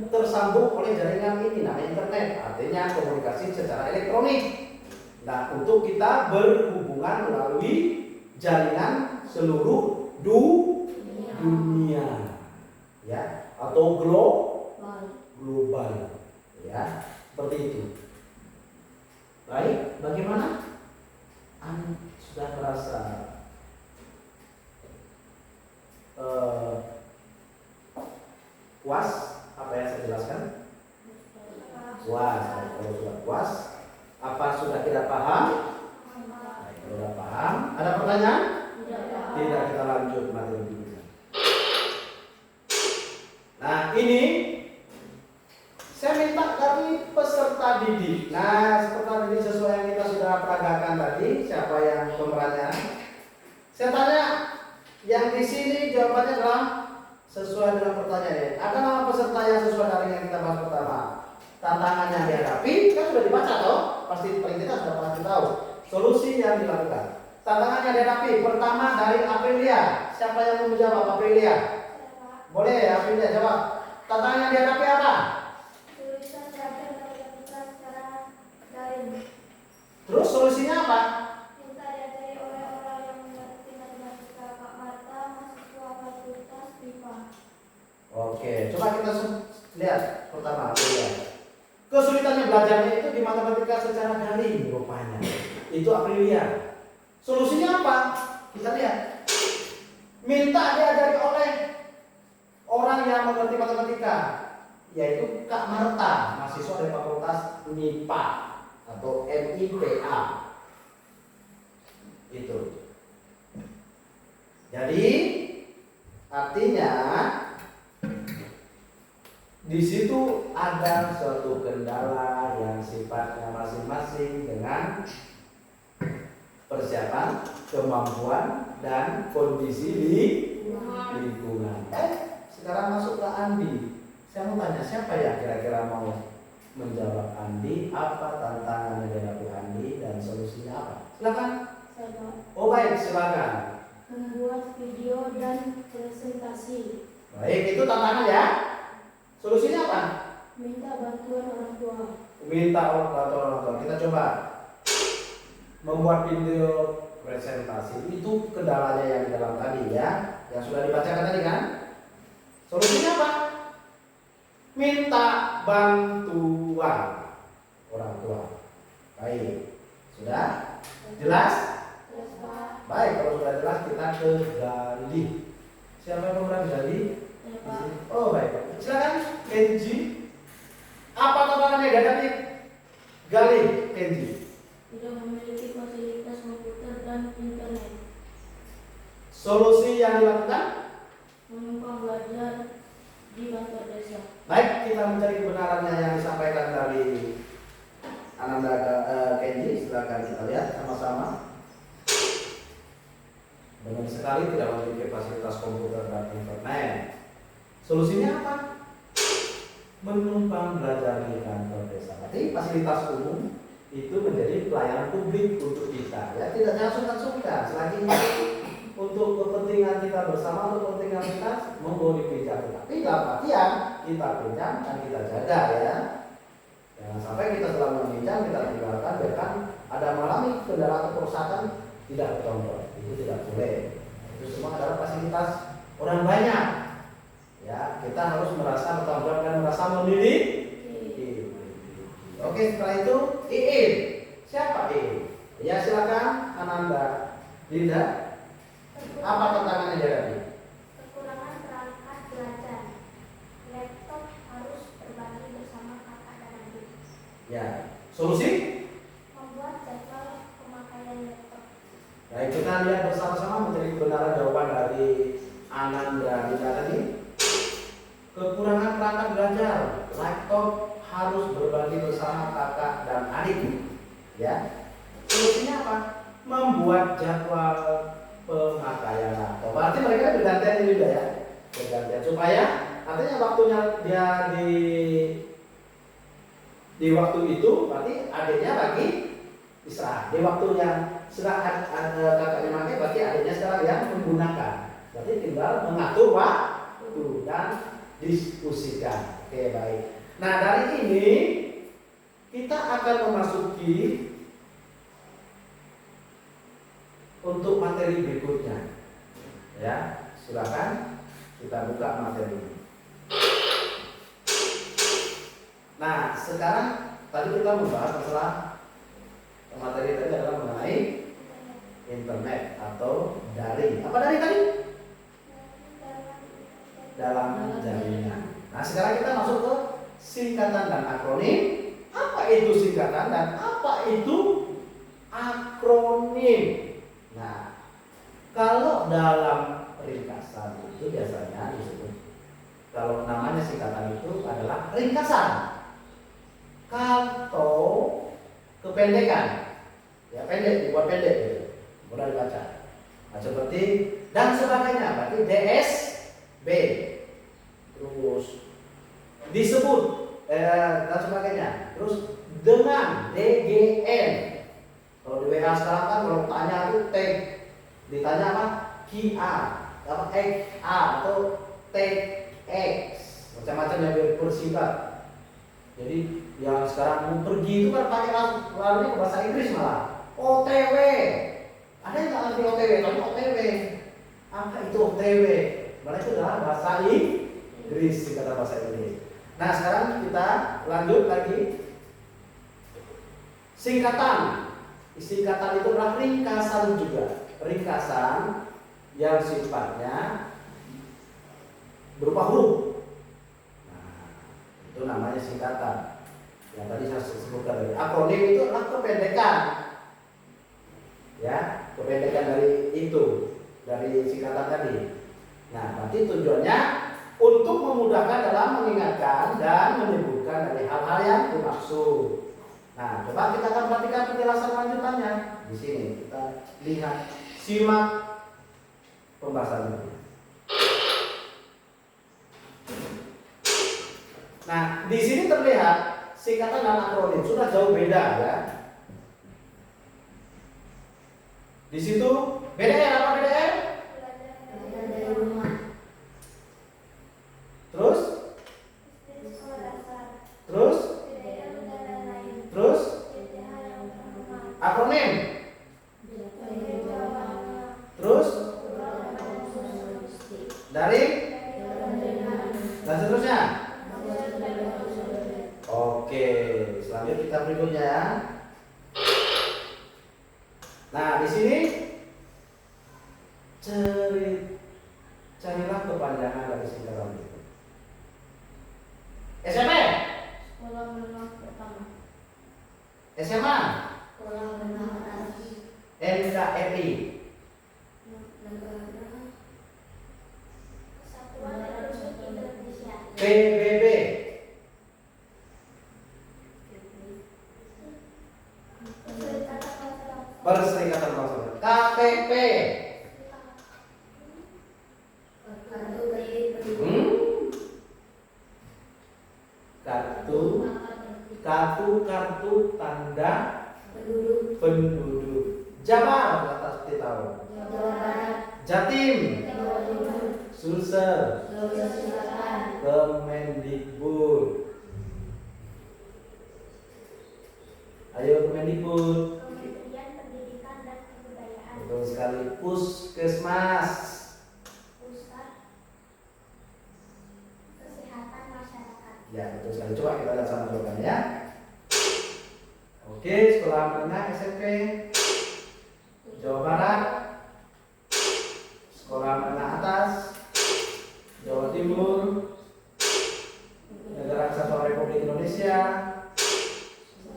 tersambung oleh jaringan ini namanya internet, artinya komunikasi secara elektronik. Nah, untuk kita berhubungan melalui jaringan seluruh dunia ya, atau global ya, seperti itu. Baik, bagaimana? Sudah terasa puas apa yang saya jelaskan? Puas. Kalau sudah puas, apa sudah tidak paham? Baik, kalau sudah paham, ada pertanyaan? Tidak, kita lanjut materi berikutnya. Nah, ini saya minta dari peserta didik. Nah, peserta didik sesuai yang kita sudah peragakan tadi, siapa yang pemerannya? Saya tanya, yang di sini jawabannya adalah sesuai dengan pertanyaannya. Ada nama peserta yang sesuai dari yang kita bahas pertama. Tantangan yang dihadapi kan sudah dibaca toh, pasti paling tidak sudah pasti tahu. Solusi yang dilakukan. Tantangan yang dihadapi pertama dari Aprilia. Siapa yang mau menjawab? Aprilia. Boleh Aprilia jawab. Tantangan yang dihadapi apa? Tulisan pelajaran matematika secara daring. Terus solusinya apa? Minta diajari oleh orang yang mengerti matematika. Kak Marta, mahasiswa Fakultas IPA. Oke, coba kita lihat pertama Aprilia. Kesulitannya belajarnya itu di matematika secara daring rupanya. Itu Aprilia. Solusinya apa? Kita lihat. Minta diajari oleh orang yang mengerti matematika, yaitu Kak Marta, mahasiswa dari Fakultas MIPA atau MIPA. Itu. Jadi artinya di situ ada suatu kendala yang sifatnya masing-masing dengan persiapan, kemampuan, dan kondisi di lingkungan. Sekarang masuk ke Andi. Saya mau tanya, siapa ya kira-kira mau menjawab Andi? Apa tantangan yang dihadapi Andi dan solusinya apa? Silakan. Saya Oh baik, silakan. membuat video dan presentasi, Baik, itu tantangan ya. Solusinya apa? minta bantuan orang tua, Minta orang tua. Kita coba membuat video presentasi. Itu kendalanya yang di dalam tadi ya, yang sudah dibacakan tadi kan. Solusinya apa? Minta bantuan orang tua. Baik, sudah jelas? Terus Pak, Baik, kalau sudah jelas kita ke Gali. Siapa yang pemeran Gali? ya Pak, Oh baik, silakan Kenji. Apa tantangannya dihadapi Gali, Kenji? tidak memiliki fasilitas komputer dan internet, Solusi yang dilakukan? menumpang belajar di kantor desa. Baik, kita mencari kebenarannya yang disampaikan dari Ananda Kenji. Silakan kita lihat sama-sama. Benar sekali tidak memiliki fasilitas komputer dan internet. Solusinya apa? Menumpang belajar di kantor desa. Berarti fasilitas umum itu menjadi pelayanan publik untuk kita. Ya, tidak jangan sungkan-sungkan. Selagi untuk kepentingan kita bersama, untuk kepentingan kita, monggo dipinjam. Tapi dalam artian kita pinjam dan kita jaga ya. Jangan sampai kita setelah meminjam kita tinggalkan, biarkan ada mengalami kendala atau kerusakan tidak bertanggung. Itu tidak boleh. Itu semua adalah fasilitas orang banyak. Ya, kita harus merasa bertanggung jawab dan merasa memiliki. Oke, setelah itu Iin. Siapa Iin? Ya silakan Ananda. Linda. Apa tantangannya dihadapi? kekurangan perangkat belajar. Laptop harus berbagi bersama kakak dan adik. Ya. Solusi? Membuat jadwal pemakaian laptop. Baik, kita lihat bersama-sama mencari kebenaran jawaban dari Ananda Linda tadi. Kekurangan perangkat belajar. Laptop harus berbagi bersama kakak dan adik. Ya. Solusinya apa? Membuat jadwal pemakaian laptop. Berarti mereka bergantian ini ya. Bergantian supaya artinya waktunya dia di waktu itu berarti adiknya lagi istirahat. Di waktunya sedang kakaknya pakai berarti adiknya sekarang yang menggunakan. Berarti tinggal mengatur waktu dan diskusikan. Oke, baik. Nah, dari ini kita akan memasuki untuk materi berikutnya. Ya, silakan kita buka materi ini. Nah, sekarang tadi kita membahas masalah materi tadi adalah mengenai internet atau daring. Apa daring tadi? Dalam jaringan. Nah, sekarang kita masuk ke singkatan dan akronim. Apa itu singkatan dan apa itu akronim? Nah, kalau dalam ringkasan itu biasanya disebut, kalau namanya singkatan itu adalah ringkasan atau kependekan. Ya, pendek, dibuat pendek gitu. Mudah dibaca. Nah, seperti dan sebagainya, berarti DSB. Terus disebut dan sebagainya. Terus dengan DGN. Kalau di WA sekarang kan kalau tanya itu tag, ditanya apa? QR, apa XA atau tag X, macam-macam yang bersifat. Jadi yang sekarang mau pergi itu kan pakai lalu ke bahasa Inggris malah. OTW. Ada yang nggak ngerti OTW? Tapi OTW. Apa itu OTW? Malah itu adalah bahasa Inggris, kata bahasa Inggris. Nah sekarang kita lanjut lagi. Singkatan. Singkatan itu adalah ringkasan juga. Ringkasan yang sifatnya berupa huruf. Nah, itu namanya singkatan. Yang tadi saya sebutkan tadi. Akronim itu adalah kependekan. Ya, kependekan dari itu, dari singkatan tadi. Nah, nanti tujuannya untuk memudahkan dalam mengingatkan dan menyebutkan dari hal-hal yang dimaksud. Nah, coba kita akan perhatikan penjelasan lanjutannya. Di sini kita lihat, simak pembahasannya. Nah, di sini terlihat singkatan dan akronim sudah jauh beda ya. Di situ BDR apa BDR? Dari rumah. Terus? Terus? Terus? Akronim? Terus? Dari? Dan seterusnya? Oke, selanjutnya kita berikutnya ya. Nah, di sini carilah kepanjangan dari singkatan itu. SMP? Sekolah menengah pertama. SMA? Sekolah menengah atas. NKRI? Negara. Kesatuan Republik Indonesia. PBB? Perserikatan Bangsa. KTP? Kartu kredit Kartu tanda penduduk. Jabar atas kita tahu. Jawa Barat. Jatim, Jawa Timur. Sulsel, Sulawesi Selatan. Kemendikbud. Ayo Kemendikbud. Kementerian Pendidikan dan Kebudayaan. Betul sekali. Puskesmas. Pusat Kesehatan Masyarakat. Ya betul sekali. Coba kita lihat sama jawabannya ya. Oke, sekolah menengah SMP Jawa Barat, sekolah menengah atas Jawa Timur, Negara Kesatuan Republik Indonesia,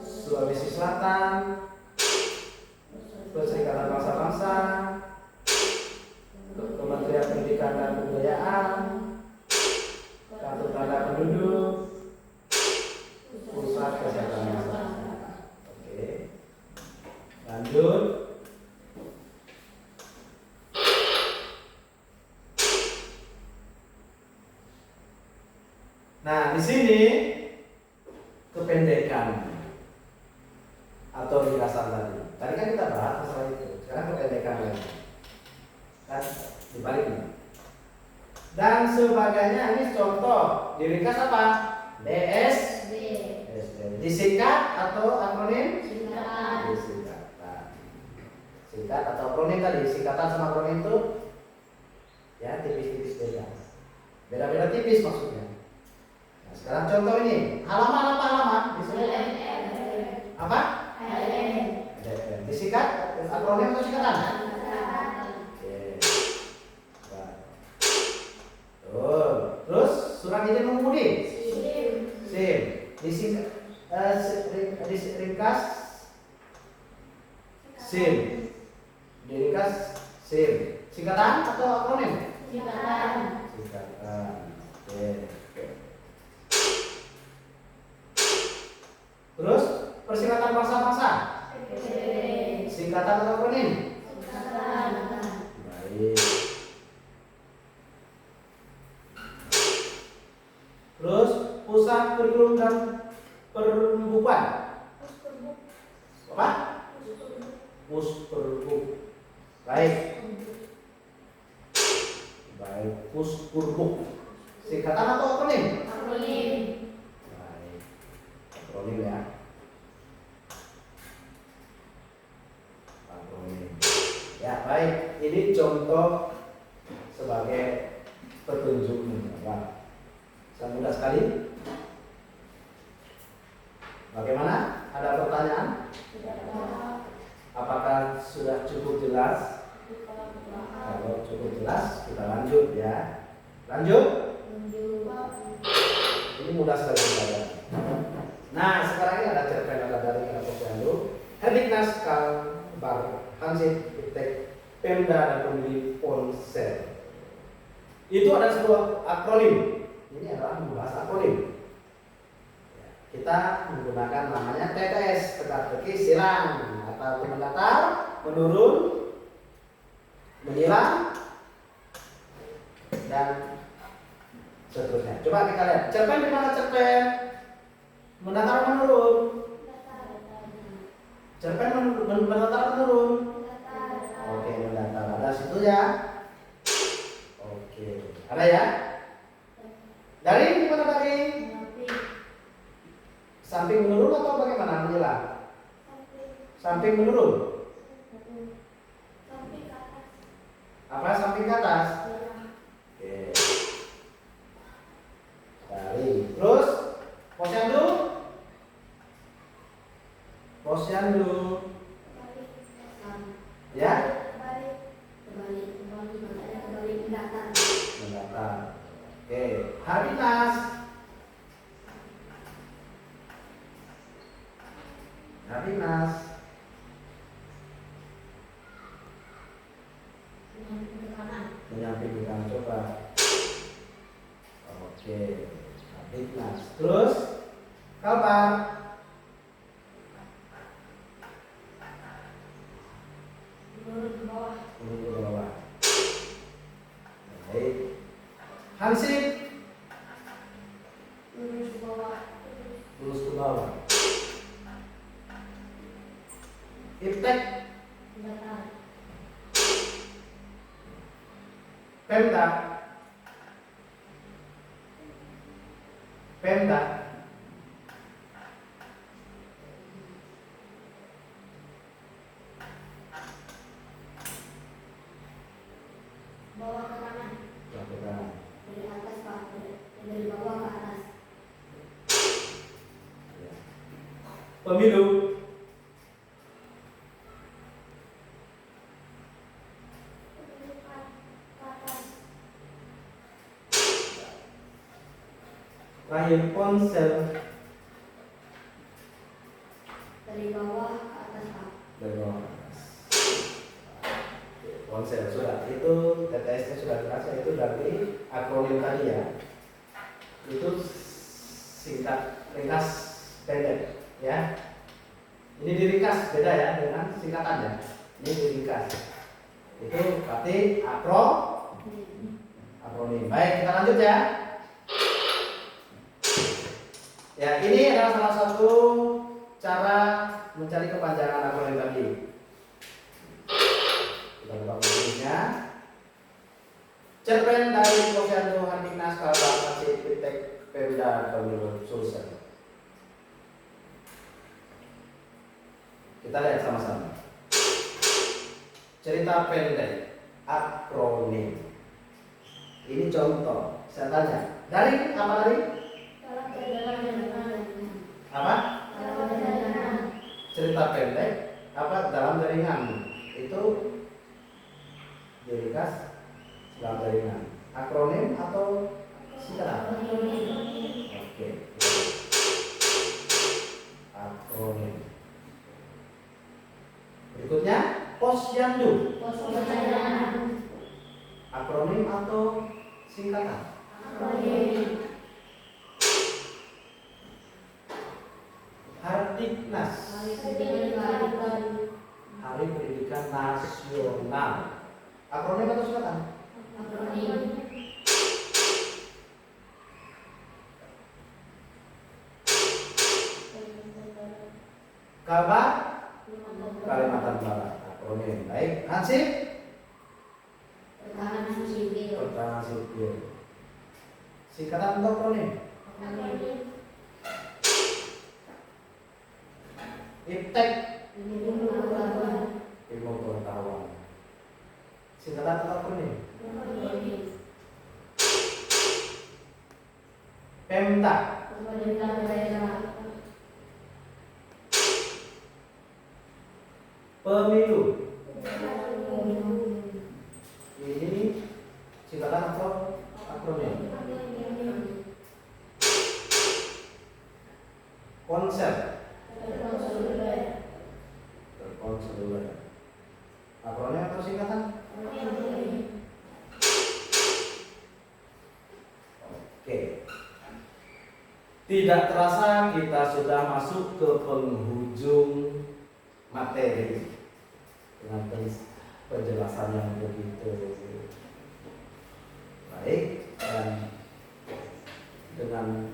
Sulawesi Selatan, Perserikatan Bangsa-Bangsa, Kementerian Pendidikan dan Kebudayaan, Kartu Tanda Penduduk, Pusat Kesehatan Masyarakat. Oke, lanjut. Nah, di sini kependekan atau ringkasan tadi. Tadi kan kita bahas masalah itu. Sekarang kependekan lagi. Kan dibaliknya. Dan sebagainya ini contoh. Diringkas apa? DS. Disingkat atau akronim? Singkatan. Disingkatan. Singkat atau akronim tadi. Singkatan sama akronim itu ya tipis-tipis beda. Beda-beda tipis maksudnya. Nah, sekarang contoh ini. Halaman apa halaman? Disebut apa? Disingkat akronim atau singkatan? Oke. Tuh. Terus surat izin mengemudi? SIM. Disingkat ringkas SIM. Diringkas SIM. Singkatan atau akronim? Singkatan. Singkatan. Oke. Terus persingkatan bangsa-bangsa. Pusperbuk. Baik. Pusperbuk. Singkatan atau akronim? Akronim. Baik. Akronim ya. Akronim. Ya, baik. Ini contoh sebagai petunjuk menjawab. Sangat mudah sekali. Bagaimana? Ada pertanyaan? Apakah sudah cukup jelas? Kalau cukup jelas, kita lanjut ya. Lanjut. Ini mudah sekali saja. Nah, sekarang ini ada cerpen, ada dari ada posyandu. Herdiknas Kalbar Hansip Iptek Pemda dan Pemilih Ponsel. Itu ada sebuah akronim. Ini adalah membahas akronim. Kita menggunakan namanya TTS, teka-teki silang, atau mendatar, menurun, menyilang, dan seterusnya. Coba kita lihat. Cerpen di mana cerpen? Mendatar menurun. Cerpen mendatar menurun. Oke, mendatar. Ada situ ya. Oke, ada ya. Daring gimana daring? Samping menurun atau bagaimana menyilang? Samping menurun. Samping ke atas. Apa samping ke atas? Oke. Daring. Terus posyandu? Posyandu. Kebalik. Ya? Kebalik. Mendatar. Oke. Hardiknas. Hardiknas. Menyampingkan, coba. Oke. Hardiknas. Terus Kalbar. Menurun ke bawah. Turun ke bawah. Baik. Hansip. Lurus ke bawah. Lurus ke bawah. Iptek. Mendatar. Pemda. Pemda. Bawah ke kanan. Lakukan. Dari atas ke atas. Dari bawah ke atas. Ya. Pemilu. Ke atas. Terakhir ponsel. Dari bawah ke atas, Pak. Dari bawah ke atas. Oke, ponsel sudah. Itu TTS-nya sudah terasa. Itu dari akronim tadi ya. Itu singkat, ringkas, pendek ya. Ini diringkas, beda ya dengan singkatannya. Ini diringkas. Itu berarti akronim. Baik, kita lanjut ya. Ya, ini adalah salah satu cara mencari kepanjangan akronim tadi. Kita buka bukunya. Cerpen dari Posyandu Hardiknas Kalbar Hansip Iptek Pemda Pemilu Sulsel. Kita lihat sama-sama. Cerita pendek, akronim. Ini contoh. Saya tanya, daring apa daring? Dalam jaringan. Apa? Dalam jaringan. Cerita pendek apa dalam jaringan? Itu diringkas dalam jaringan. Akronim atau singkatan? Oke. Akronim. Berikutnya posyandu. Akronim atau singkatan? Hardiknas. Hari Pendidikan Nasional. Akronim atau singkatan? Kalbar Kalimantan Barat. akronim. Baik, Hansip? Pertahanan sipil. Pertahanan sipil. Singkatan untuk akronim. Akronim. Iptek. Ilmu pengetahuan. Ilmu pengetahuan. Singkatan untuk akronim. Akronim. Pemda. Pemerintah daerah. Pemilu. Pemilu. Ini singkatan atau akronim? Konsep. Terkonsolidasi. Akronim atau singkatan? Oke. Tidak terasa kita sudah masuk ke penghujung materi dengan penjelasan yang begitu baik dan dengan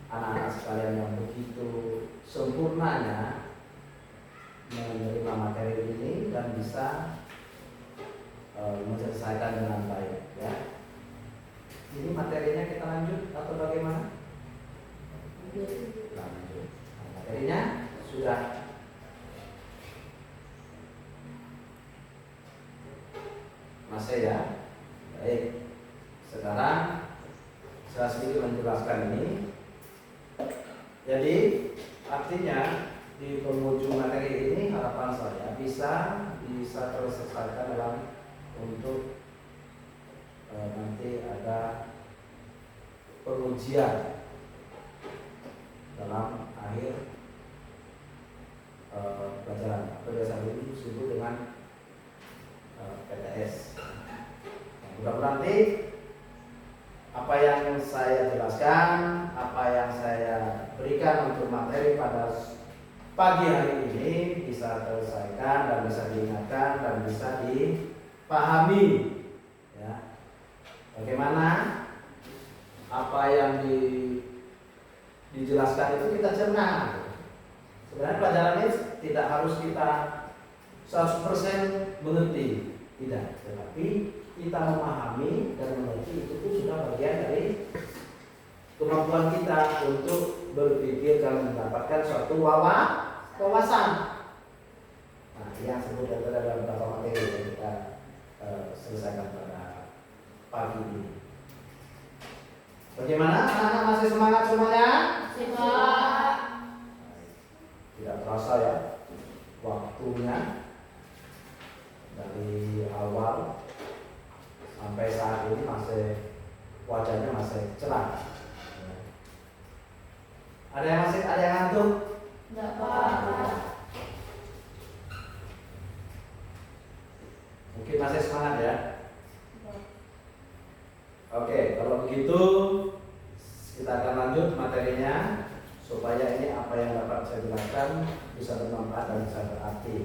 anak-anak sekalian yang begitu sempurnanya menerima materi ini dan bisa menyelesaikan dengan baik ya. Ini materinya kita lanjut atau bagaimana? Lanjut. Nah, materinya sudah masih ya. Baik. Sekarang saya sedikit menjelaskan ini. Jadi artinya di penghujung materi ini harapan saya bisa terselesaikan dalam untuk nanti ada pengujian dalam akhir pelajaran atau biasa disebut dengan PTS. Mudah-mudahan nanti apa yang saya jelaskan, apa yang saya berikan untuk materi pada pagi hari ini bisa terselesaikan dan bisa diingatkan dan bisa dipahami. Ya. Bagaimana apa yang dijelaskan itu kita cerna. Sebenarnya pelajaran ini tidak harus kita 100% mengerti, tidak, tetapi kita memahami dan mengerti itu pun sudah bagian dari kemampuan kita untuk berpikir dan mendapatkan suatu wawasan. Nah, yang sebut dalam beberapa materi yang kita selesaikan pada pagi ini. Bagaimana? Anak-anak masih semangat semuanya? Siap. Tidak terasa ya waktunya dari awal sampai saat ini masih wajahnya masih cerah. Ada yang ngantuk? Enggak apa-apa. Mungkin masih semangat ya. Oke, kalau begitu kita akan lanjut materinya supaya ini apa yang dapat saya jelaskan bisa bermanfaat dan bisa berarti.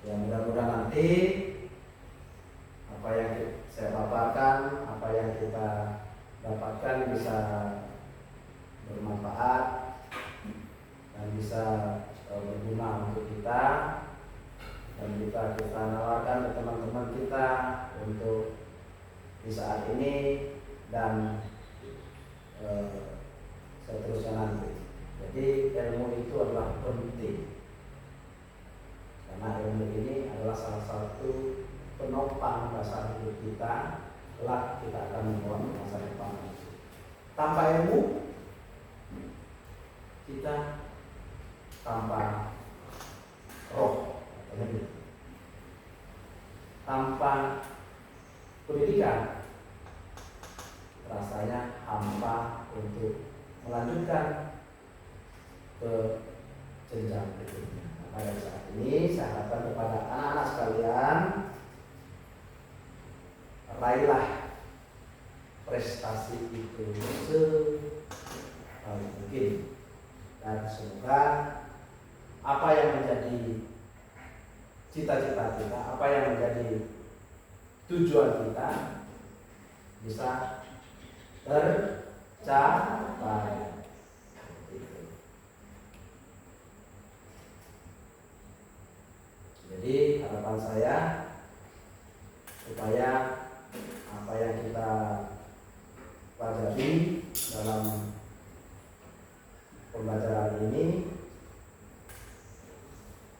Ya, mudah-mudahan nanti apa yang saya paparkan, apa yang kita dapatkan bisa bermanfaat dan bisa berguna untuk kita dan kita nawarkan ke teman-teman kita untuk di saat ini dan seterusnya nanti. Jadi ilmu itu adalah penting karena ilmu ini adalah salah satu penopang dasar hidup kita kelak kita akan membangun masa depan. Tanpa ilmu kita tanpa roh, tanpa pendidikan rasanya hampa untuk melanjutkan ke jenjang berikutnya. Pada saat ini saya harapkan kepada anak-anak sekalian, raihlah prestasi itu sebaik mungkin dan semoga apa yang menjadi cita-cita kita, apa yang menjadi tujuan kita bisa tercapai. harapan saya supaya apa yang kita pelajari dalam pembelajaran ini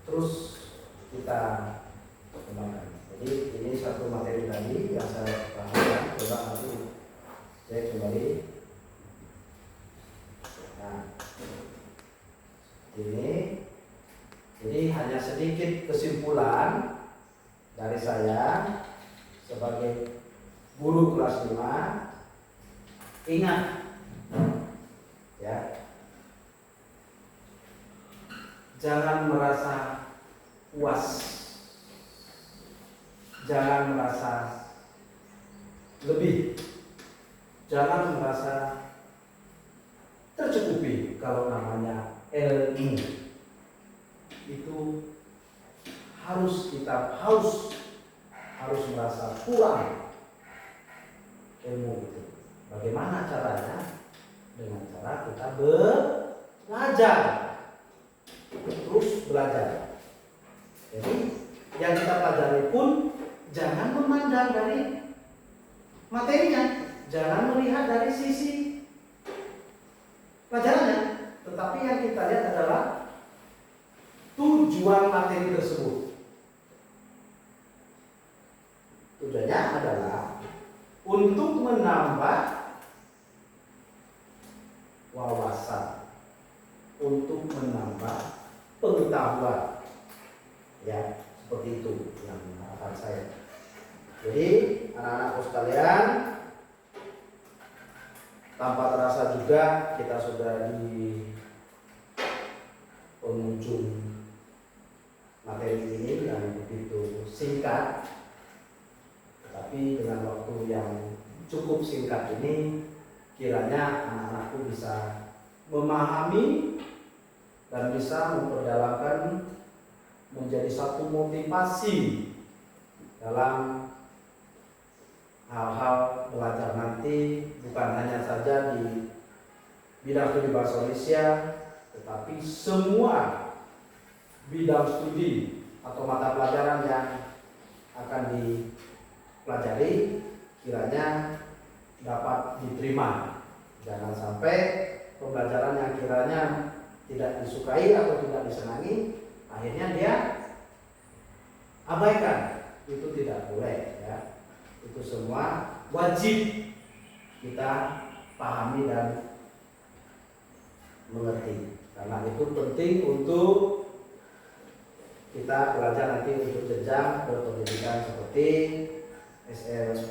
terus kita kembangkan. Jadi ini satu materi tadi yang saya bahaskan, coba nanti saya kembali. Nah, ini jadi hanya sedikit kesimpulan dari saya sebagai guru kelas 5. Ingat ya, jangan merasa puas, jangan merasa lebih, jangan merasa tercukupi kalau namanya ilmu. Itu kita harus merasa kurang ilmu itu. Bagaimana caranya? Dengan cara kita belajar, terus belajar. Jadi yang kita pelajari pun jangan memandang dari materinya, jangan melihat dari sisi pelajarannya, tetapi yang kita lihat adalah tujuan materi tersebut. Tujuannya adalah untuk menambah wawasan, untuk menambah pengetahuan, ya seperti itu yang harapan saya. Jadi anak-anakku sekalian, tanpa terasa juga kita sudah di penghujung materi ini yang begitu singkat, tetapi dengan waktu yang cukup singkat ini kiranya anak-anakku bisa memahami dan bisa memperdalamkan menjadi satu motivasi dalam hal-hal belajar nanti, bukan hanya saja di bidang studi bahasa Indonesia, tetapi semua bidang studi atau mata pelajaran yang akan dipelajari kiranya dapat diterima. Jangan sampai pembelajaran yang kiranya tidak disukai atau tidak disenangi akhirnya dia abaikan. Itu tidak boleh ya. Itu semua wajib kita pahami dan mengerti, karena itu penting untuk kita belajar nanti untuk jenjang berpendidikan seperti SLTP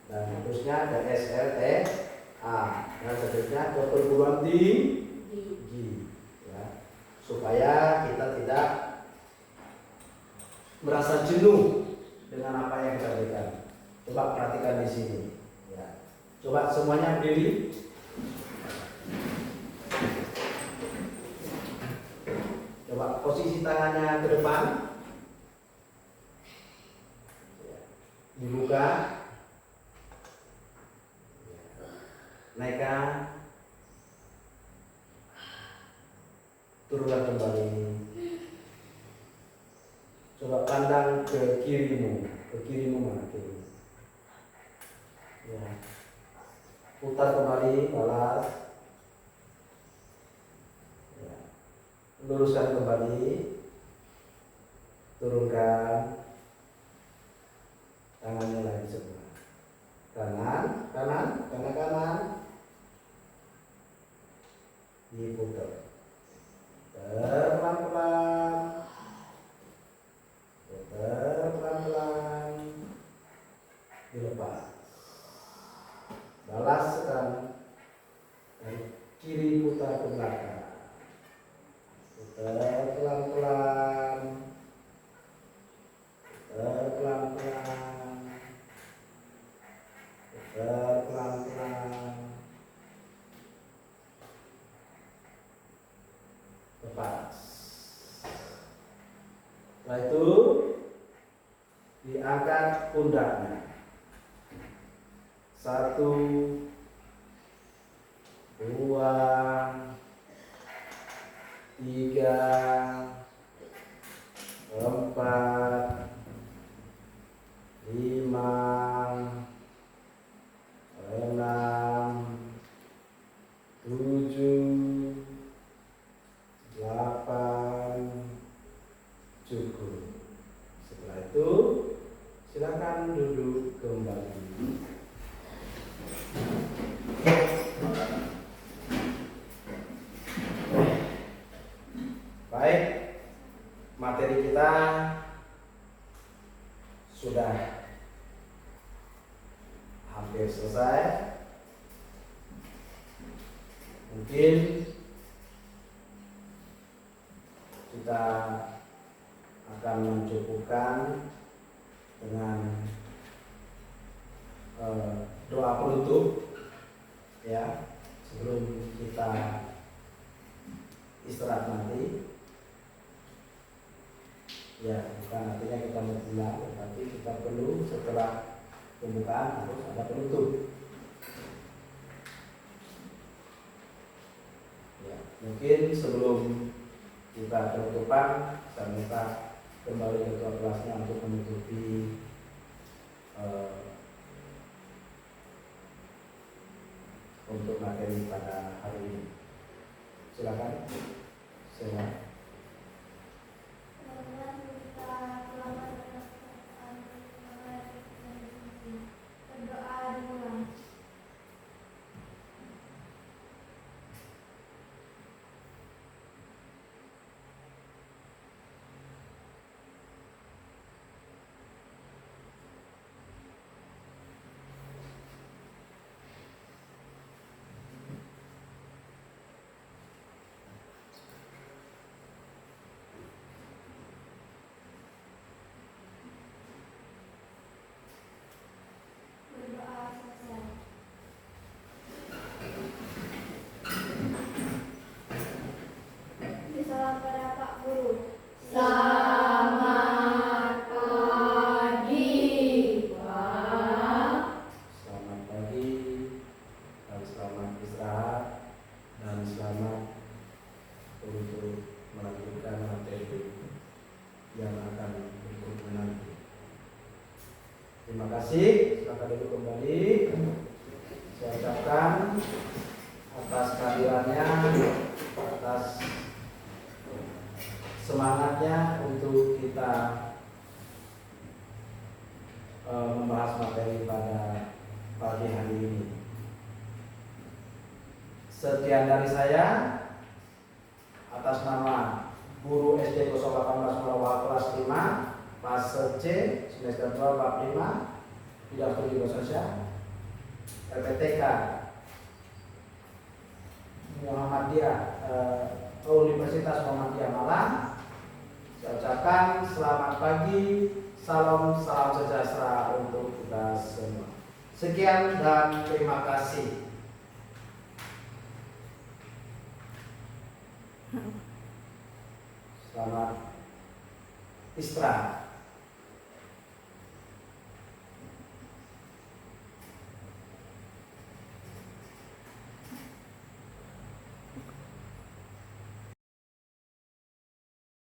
dan terusnya ada SLTA dan seterusnya ke perguruan tinggi ya, supaya kita tidak merasa jenuh dengan apa yang kita berikan. Coba perhatikan di sini ya. Coba semuanya berdiri. Coba posisi tangannya ke depan, dibuka, naikkan, turunkan kembali. Coba pandang ke kirimu mana kirimu? Ya. Putar kembali, balas. Ya. Luruskan kembali, turunkan, tangannya lagi sebelah kanan, diputar, pelan-pelan, dilepas, balas sekarang dari kiri putar ke belakang, putar pelan-pelan, lepas. Setelah itu diangkat pundaknya. 1, 2, 3, 4, 5, 6, 7, 8, cukup. Setelah itu silakan duduk kembali. Baik, materi kita sudah hampir selesai. Mungkin kita akan mencukupkan dengan doa penutup ya, sebelum kita istirahat nanti. Ya, bukan artinya kita mau pulang, tetapi kita perlu setelah pembukaan harus ada penutup. Ya, mungkin sebelum kita penutupan, saya minta kembali ketua kelasnya untuk menutupi untuk materi pada hari ini. Silakan. Silakan. Mudah-mudahan kita selamat dalam perkataan dan berdoa dimulai. Berdoa selesai. Salam pada Pak Guru. Selamat pagi, Pak. Selamat pagi dan selamat istirahat dan selamat untuk melanjutkan materi yang akan berikutnya nanti. Terima kasih. Silakan duduk kembali. Saya ucapkan atas kehadirannya, atas semangatnya untuk kita membahas materi pada pagi hari ini. Sekian dari saya atas nama guru SD 018 Merawa kelas 5 fase C semester 2 bab 5 bidang studi bahasa Indonesia LPTK Muhammadiyah Universitas Muhammadiyah Malang. Saya ucapkan selamat pagi, salam sejahtera untuk kita semua. Sekian dan terima kasih. Selamat istirahat.